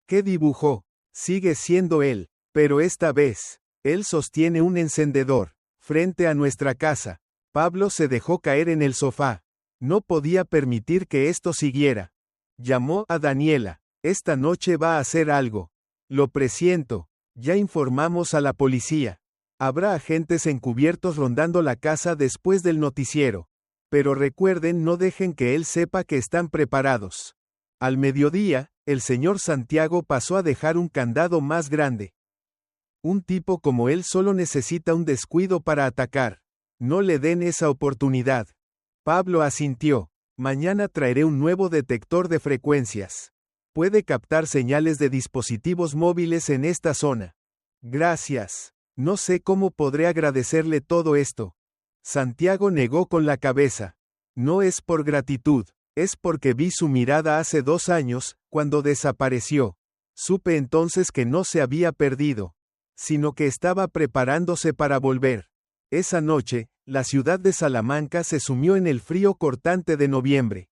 ¿Qué dibujó? Sigue siendo él, pero esta vez, él sostiene un encendedor, frente a nuestra casa. Pablo se dejó caer en el sofá. No podía permitir que esto siguiera. Llamó a Daniela. Esta noche va a hacer algo. Lo presiento. Ya informamos a la policía. Habrá agentes encubiertos rondando la casa después del noticiero. Pero recuerden, no dejen que él sepa que están preparados. Al mediodía, el señor Santiago pasó a dejar un candado más grande. Un tipo como él solo necesita un descuido para atacar. No le den esa oportunidad. Pablo asintió. Mañana traeré un nuevo detector de frecuencias. Puede captar señales de dispositivos móviles en esta zona. Gracias. No sé cómo podré agradecerle todo esto. Santiago negó con la cabeza. No es por gratitud. Es porque vi su mirada hace 2 años, cuando desapareció. Supe entonces que no se había perdido, sino que estaba preparándose para volver. Esa noche, la ciudad de Salamanca se sumió en el frío cortante de noviembre.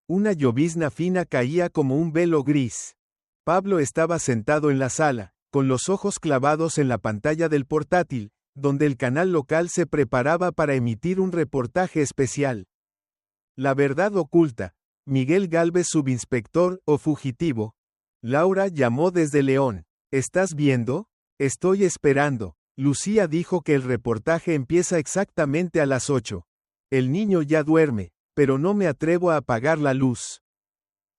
Una llovizna fina caía como un velo gris. Pablo estaba sentado en la sala, con los ojos clavados en la pantalla del portátil, donde el canal local se preparaba para emitir un reportaje especial. La verdad oculta. Miguel Gálvez, subinspector o fugitivo. Laura llamó desde León. ¿Estás viendo? Estoy esperando. Lucía dijo que el reportaje empieza exactamente a las 8. El niño ya duerme, pero no me atrevo a apagar la luz.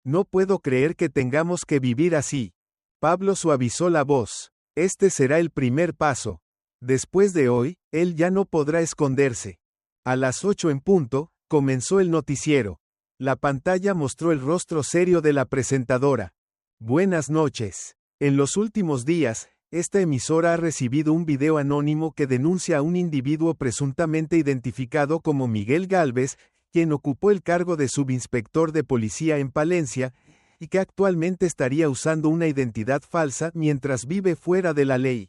No puedo creer que tengamos que vivir así. Pablo suavizó la voz. Este será el primer paso. Después de hoy, él ya no podrá esconderse. A las 8 en punto, comenzó el noticiero. La pantalla mostró el rostro serio de la presentadora. Buenas noches. En los últimos días, esta emisora ha recibido un video anónimo que denuncia a un individuo presuntamente identificado como Miguel Gálvez, quien ocupó el cargo de subinspector de policía en Palencia, y que actualmente estaría usando una identidad falsa mientras vive fuera de la ley.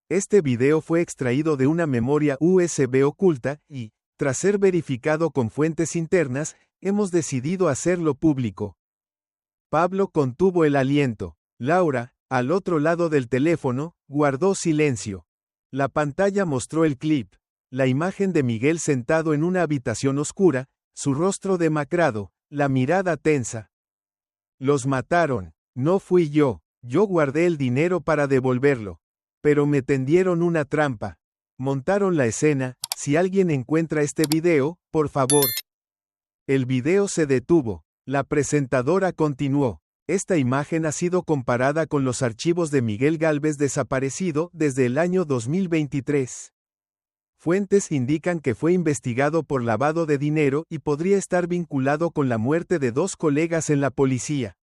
Este video fue extraído de una memoria USB oculta y, tras ser verificado con fuentes internas, hemos decidido hacerlo público. Pablo contuvo el aliento. Laura, al otro lado del teléfono, guardó silencio. La pantalla mostró el clip. La imagen de Miguel sentado en una habitación oscura, su rostro demacrado, la mirada tensa. Los mataron. No fui yo. Yo guardé el dinero para devolverlo. Pero me tendieron una trampa. Montaron la escena. Si alguien encuentra este video, por favor. El video se detuvo. La presentadora continuó. Esta imagen ha sido comparada con los archivos de Miguel Gálvez desaparecido desde el año 2023. Fuentes indican que fue investigado por lavado de dinero y podría estar vinculado con la muerte de 2 colegas en la policía.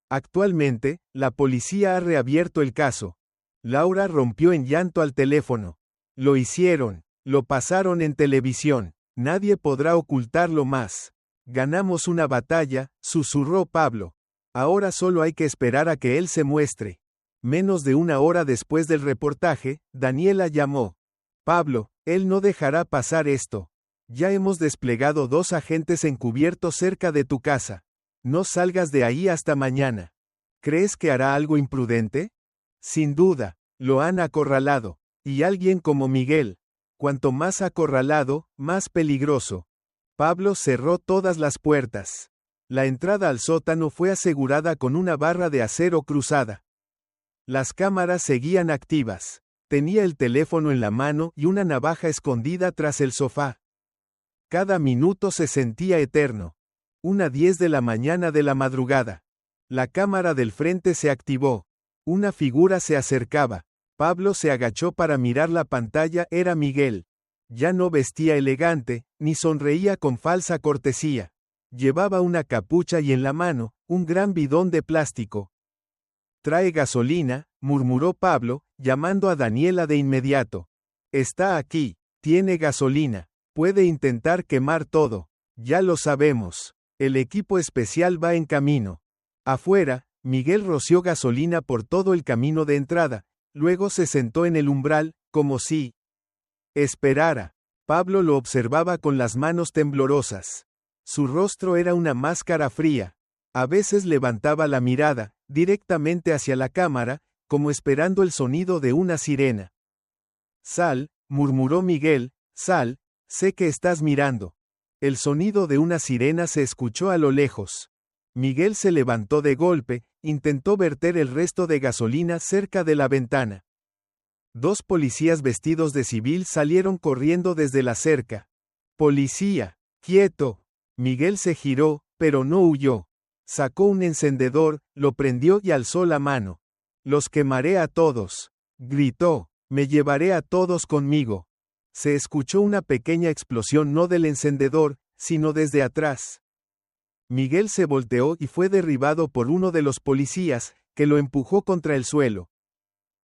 Actualmente, la policía ha reabierto el caso. Laura rompió en llanto al teléfono. Lo hicieron, lo pasaron en televisión, nadie podrá ocultarlo más. Ganamos una batalla, susurró Pablo. Ahora solo hay que esperar a que él se muestre. Menos de una hora después del reportaje, Daniela llamó. Pablo, él no dejará pasar esto. Ya hemos desplegado 2 agentes encubiertos cerca de tu casa. No salgas de ahí hasta mañana. ¿Crees que hará algo imprudente? Sin duda, lo han acorralado. Y alguien como Miguel. Cuanto más acorralado, más peligroso. Pablo cerró todas las puertas. La entrada al sótano fue asegurada con una barra de acero cruzada. Las cámaras seguían activas. Tenía el teléfono en la mano y una navaja escondida tras el sofá. Cada minuto se sentía eterno. 1:10 de la mañana de la madrugada. La cámara del frente se activó. Una figura se acercaba. Pablo se agachó para mirar la pantalla. Era Miguel. Ya no vestía elegante, ni sonreía con falsa cortesía. Llevaba una capucha y en la mano, un gran bidón de plástico. «Trae gasolina», murmuró Pablo, llamando a Daniela de inmediato. «Está aquí, tiene gasolina. Puede intentar quemar todo. Ya lo sabemos. El equipo especial va en camino». Afuera, Miguel roció gasolina por todo el camino de entrada, luego se sentó en el umbral, como si esperara. Pablo lo observaba con las manos temblorosas. Su rostro era una máscara fría. A veces levantaba la mirada, directamente hacia la cámara, como esperando el sonido de una sirena. «Sal», murmuró Miguel, «sal, sé que estás mirando». El sonido de una sirena se escuchó a lo lejos. Miguel se levantó de golpe, intentó verter el resto de gasolina cerca de la ventana. 2 policías vestidos de civil salieron corriendo desde la cerca. «Policía, quieto». Miguel se giró, pero no huyó. Sacó un encendedor, lo prendió y alzó la mano. «Los quemaré a todos», gritó, «me llevaré a todos conmigo». Se escuchó una pequeña explosión no del encendedor, sino desde atrás. Miguel se volteó y fue derribado por uno de los policías, que lo empujó contra el suelo.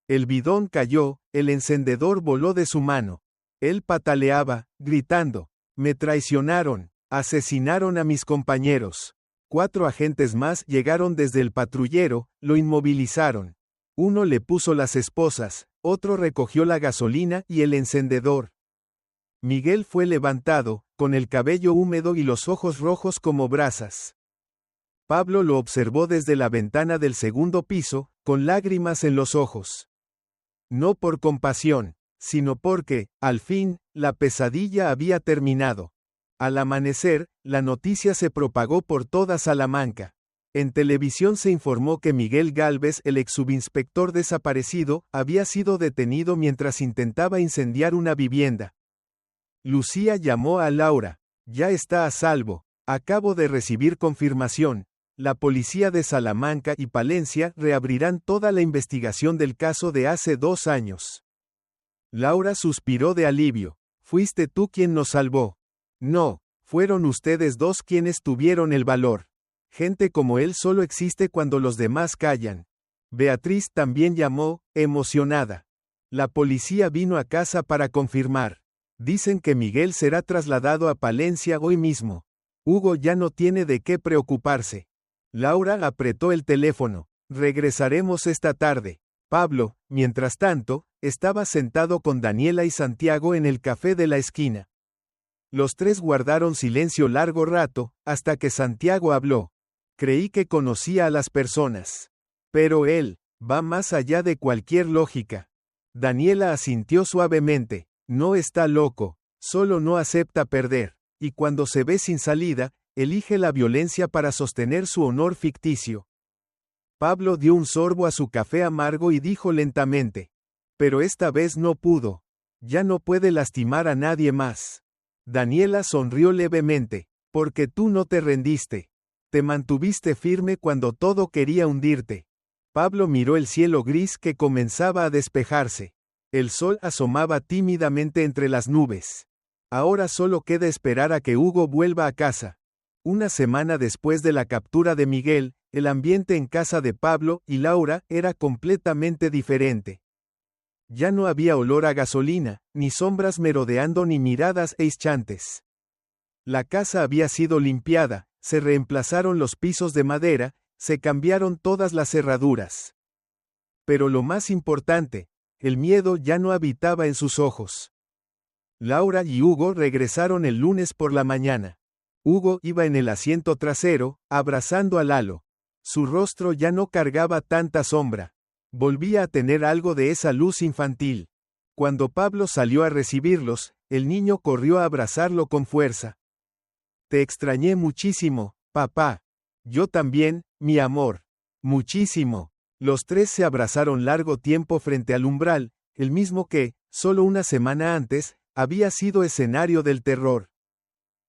El bidón cayó, el encendedor voló de su mano. Él pataleaba, gritando, «Me traicionaron, asesinaron a mis compañeros». 4 agentes más llegaron desde el patrullero, lo inmovilizaron. Uno le puso las esposas, otro recogió la gasolina y el encendedor. Miguel fue levantado, con el cabello húmedo y los ojos rojos como brasas. Pablo lo observó desde la ventana del segundo piso, con lágrimas en los ojos. No por compasión, sino porque, al fin, la pesadilla había terminado. Al amanecer, la noticia se propagó por toda Salamanca. En televisión se informó que Miguel Gálvez, el exsubinspector desaparecido, había sido detenido mientras intentaba incendiar una vivienda. Lucía llamó a Laura. «Ya está a salvo. Acabo de recibir confirmación. La policía de Salamanca y Palencia reabrirán toda la investigación del caso de hace 2 años». Laura suspiró de alivio. «¿Fuiste tú quien nos salvó?» «No, fueron ustedes 2 quienes tuvieron el valor. Gente como él solo existe cuando los demás callan». Beatriz también llamó, emocionada. «La policía vino a casa para confirmar. Dicen que Miguel será trasladado a Palencia hoy mismo. Hugo ya no tiene de qué preocuparse». Laura apretó el teléfono. «Regresaremos esta tarde». Pablo, mientras tanto, estaba sentado con Daniela y Santiago en el café de la esquina. Los 3 guardaron silencio largo rato, hasta que Santiago habló. «Creí que conocía a las personas. Pero él, va más allá de cualquier lógica». Daniela asintió suavemente. «No está loco, solo no acepta perder, y cuando se ve sin salida, elige la violencia para sostener su honor ficticio». Pablo dio un sorbo a su café amargo y dijo lentamente: «Pero esta vez no pudo. Ya no puede lastimar a nadie más». Daniela sonrió levemente. «Porque tú no te rendiste. Te mantuviste firme cuando todo quería hundirte». Pablo miró el cielo gris que comenzaba a despejarse. El sol asomaba tímidamente entre las nubes. Ahora solo queda esperar a que Hugo vuelva a casa. Una semana después de la captura de Miguel, el ambiente en casa de Pablo y Laura era completamente diferente. Ya no había olor a gasolina, ni sombras merodeando ni miradas hinchantes. La casa había sido limpiada, se reemplazaron los pisos de madera, se cambiaron todas las cerraduras. Pero lo más importante, el miedo ya no habitaba en sus ojos. Laura y Hugo regresaron el lunes por la mañana. Hugo iba en el asiento trasero, abrazando a Lalo. Su rostro ya no cargaba tanta sombra. Volvía a tener algo de esa luz infantil. Cuando Pablo salió a recibirlos, el niño corrió a abrazarlo con fuerza. Te extrañé muchísimo, papá. Yo también, mi amor. Muchísimo. Los tres se abrazaron largo tiempo frente al umbral, el mismo que, solo una semana antes, había sido escenario del terror.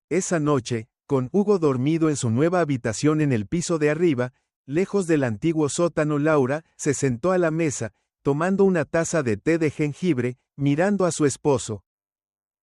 Esa noche, con Hugo dormido en su nueva habitación en el piso de arriba, lejos del antiguo sótano, Laura se sentó a la mesa, tomando una taza de té de jengibre, mirando a su esposo.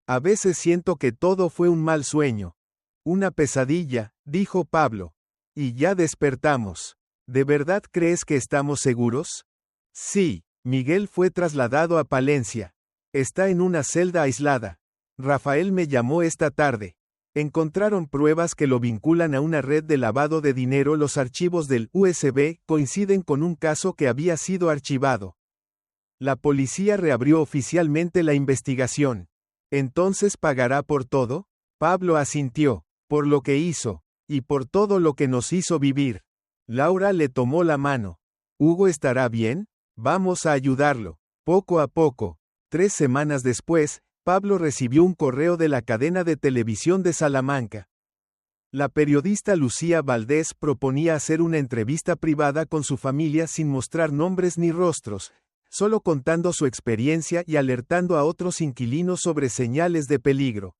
A veces siento que todo fue un mal sueño. Una pesadilla, dijo Pablo. Y ya despertamos. ¿De verdad crees que estamos seguros? Sí, Miguel fue trasladado a Palencia. Está en una celda aislada. Rafael me llamó esta tarde. Encontraron pruebas que lo vinculan a una red de lavado de dinero. Los archivos del USB coinciden con un caso que había sido archivado. La policía reabrió oficialmente la investigación. ¿Entonces pagará por todo? Pablo asintió, por lo que hizo, y por todo lo que nos hizo vivir. Laura le tomó la mano. ¿Hugo estará bien? Vamos a ayudarlo. Poco a poco. 3 semanas después, Pablo recibió un correo de la cadena de televisión de Salamanca. La periodista Lucía Valdés proponía hacer una entrevista privada con su familia sin mostrar nombres ni rostros, solo contando su experiencia y alertando a otros inquilinos sobre señales de peligro.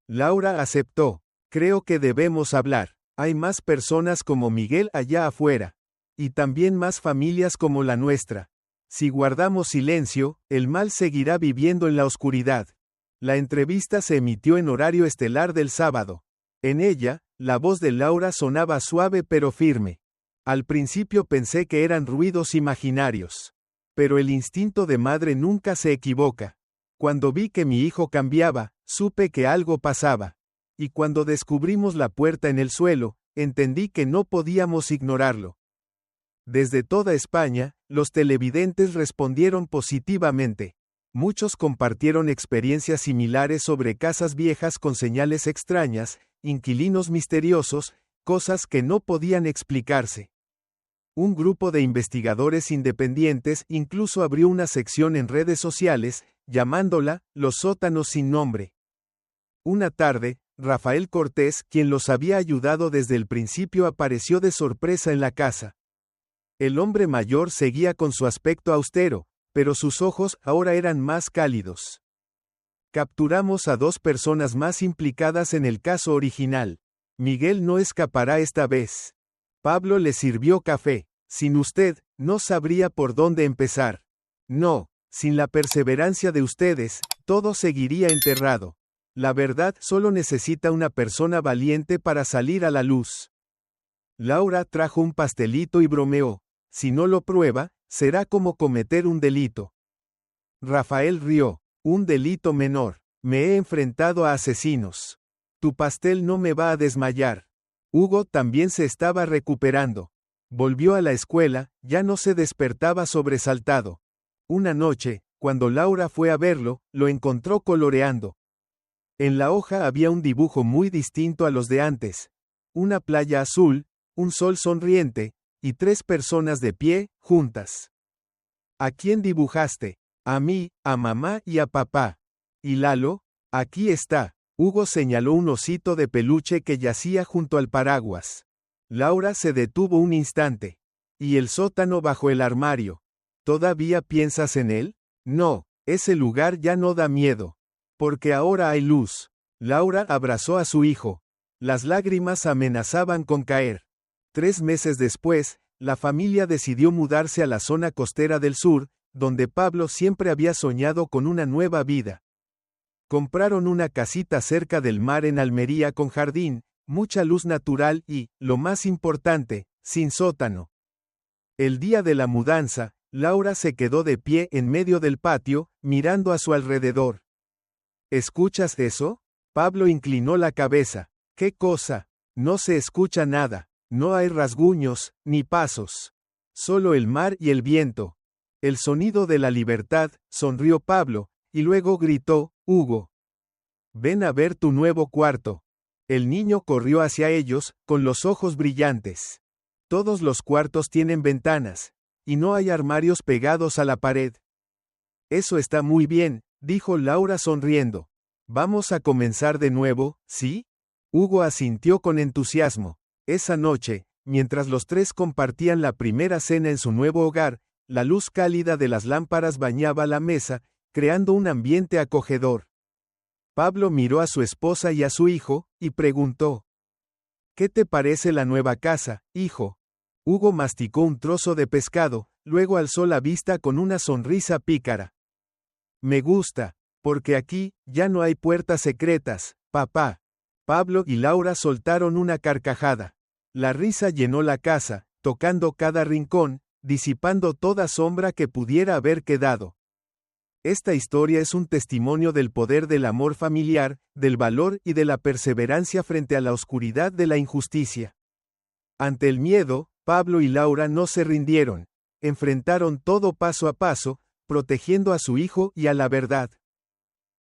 Laura aceptó. Creo que debemos hablar. Hay más personas como Miguel allá afuera. Y también más familias como la nuestra. Si guardamos silencio, el mal seguirá viviendo en la oscuridad. La entrevista se emitió en horario estelar del sábado. En ella, la voz de Laura sonaba suave pero firme. Al principio pensé que eran ruidos imaginarios. Pero el instinto de madre nunca se equivoca. Cuando vi que mi hijo cambiaba, supe que algo pasaba. Y cuando descubrimos la puerta en el suelo, entendí que no podíamos ignorarlo. Desde toda España, los televidentes respondieron positivamente. Muchos compartieron experiencias similares sobre casas viejas con señales extrañas, inquilinos misteriosos, cosas que no podían explicarse. Un grupo de investigadores independientes incluso abrió una sección en redes sociales, llamándola Los sótanos sin nombre. Una tarde, Rafael Cortés, quien los había ayudado desde el principio, apareció de sorpresa en la casa. El hombre mayor seguía con su aspecto austero, pero sus ojos ahora eran más cálidos. Capturamos a 2 personas más implicadas en el caso original. Miguel no escapará esta vez. Pablo le sirvió café. Sin usted, no sabría por dónde empezar. No, sin la perseverancia de ustedes, todo seguiría enterrado. La verdad solo necesita una persona valiente para salir a la luz. Laura trajo un pastelito y bromeó. Si no lo prueba, será como cometer un delito. Rafael rió. Un delito menor. Me he enfrentado a asesinos. Tu pastel no me va a desmayar. Hugo también se estaba recuperando. Volvió a la escuela, ya no se despertaba sobresaltado. Una noche, cuando Laura fue a verlo, lo encontró coloreando. En la hoja había un dibujo muy distinto a los de antes. Una playa azul, un sol sonriente, y 3 personas de pie, juntas. ¿A quién dibujaste? A mí, a mamá y a papá. ¿Y Lalo? Aquí está. Hugo señaló un osito de peluche que yacía junto al paraguas. Laura se detuvo un instante. ¿Y el sótano bajo el armario? ¿Todavía piensas en él? No, ese lugar ya no da miedo. Porque ahora hay luz. Laura abrazó a su hijo. Las lágrimas amenazaban con caer. 3 meses después, la familia decidió mudarse a la zona costera del sur, donde Pablo siempre había soñado con una nueva vida. Compraron una casita cerca del mar en Almería con jardín, mucha luz natural y, lo más importante, sin sótano. El día de la mudanza, Laura se quedó de pie en medio del patio, mirando a su alrededor. ¿Escuchas eso? Pablo inclinó la cabeza. ¿Qué cosa? No se escucha nada. No hay rasguños, ni pasos. Solo el mar y el viento. El sonido de la libertad, sonrió Pablo, y luego gritó, Hugo. Ven a ver tu nuevo cuarto. El niño corrió hacia ellos, con los ojos brillantes. Todos los cuartos tienen ventanas, y no hay armarios pegados a la pared. Eso está muy bien, dijo Laura sonriendo. ¿Vamos a comenzar de nuevo, sí? Hugo asintió con entusiasmo. Esa noche, mientras los tres compartían la primera cena en su nuevo hogar, la luz cálida de las lámparas bañaba la mesa, creando un ambiente acogedor. Pablo miró a su esposa y a su hijo, y preguntó: ¿Qué te parece la nueva casa, hijo? Hugo masticó un trozo de pescado, luego alzó la vista con una sonrisa pícara. Me gusta, porque aquí, ya no hay puertas secretas, papá. Pablo y Laura soltaron una carcajada. La risa llenó la casa, tocando cada rincón, disipando toda sombra que pudiera haber quedado. Esta historia es un testimonio del poder del amor familiar, del valor y de la perseverancia frente a la oscuridad de la injusticia. Ante el miedo, Pablo y Laura no se rindieron. Enfrentaron todo paso a paso, protegiendo a su hijo y a la verdad.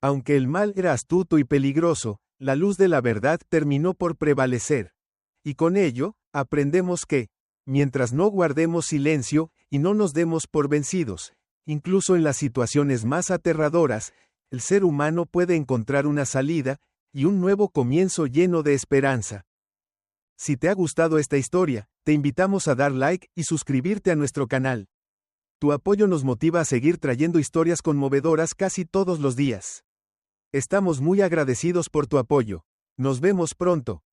Aunque el mal era astuto y peligroso, la luz de la verdad terminó por prevalecer. Y con ello, aprendemos que, mientras no guardemos silencio, y no nos demos por vencidos, incluso en las situaciones más aterradoras, el ser humano puede encontrar una salida, y un nuevo comienzo lleno de esperanza. Si te ha gustado esta historia, te invitamos a dar like y suscribirte a nuestro canal. Tu apoyo nos motiva a seguir trayendo historias conmovedoras casi todos los días. Estamos muy agradecidos por tu apoyo. Nos vemos pronto.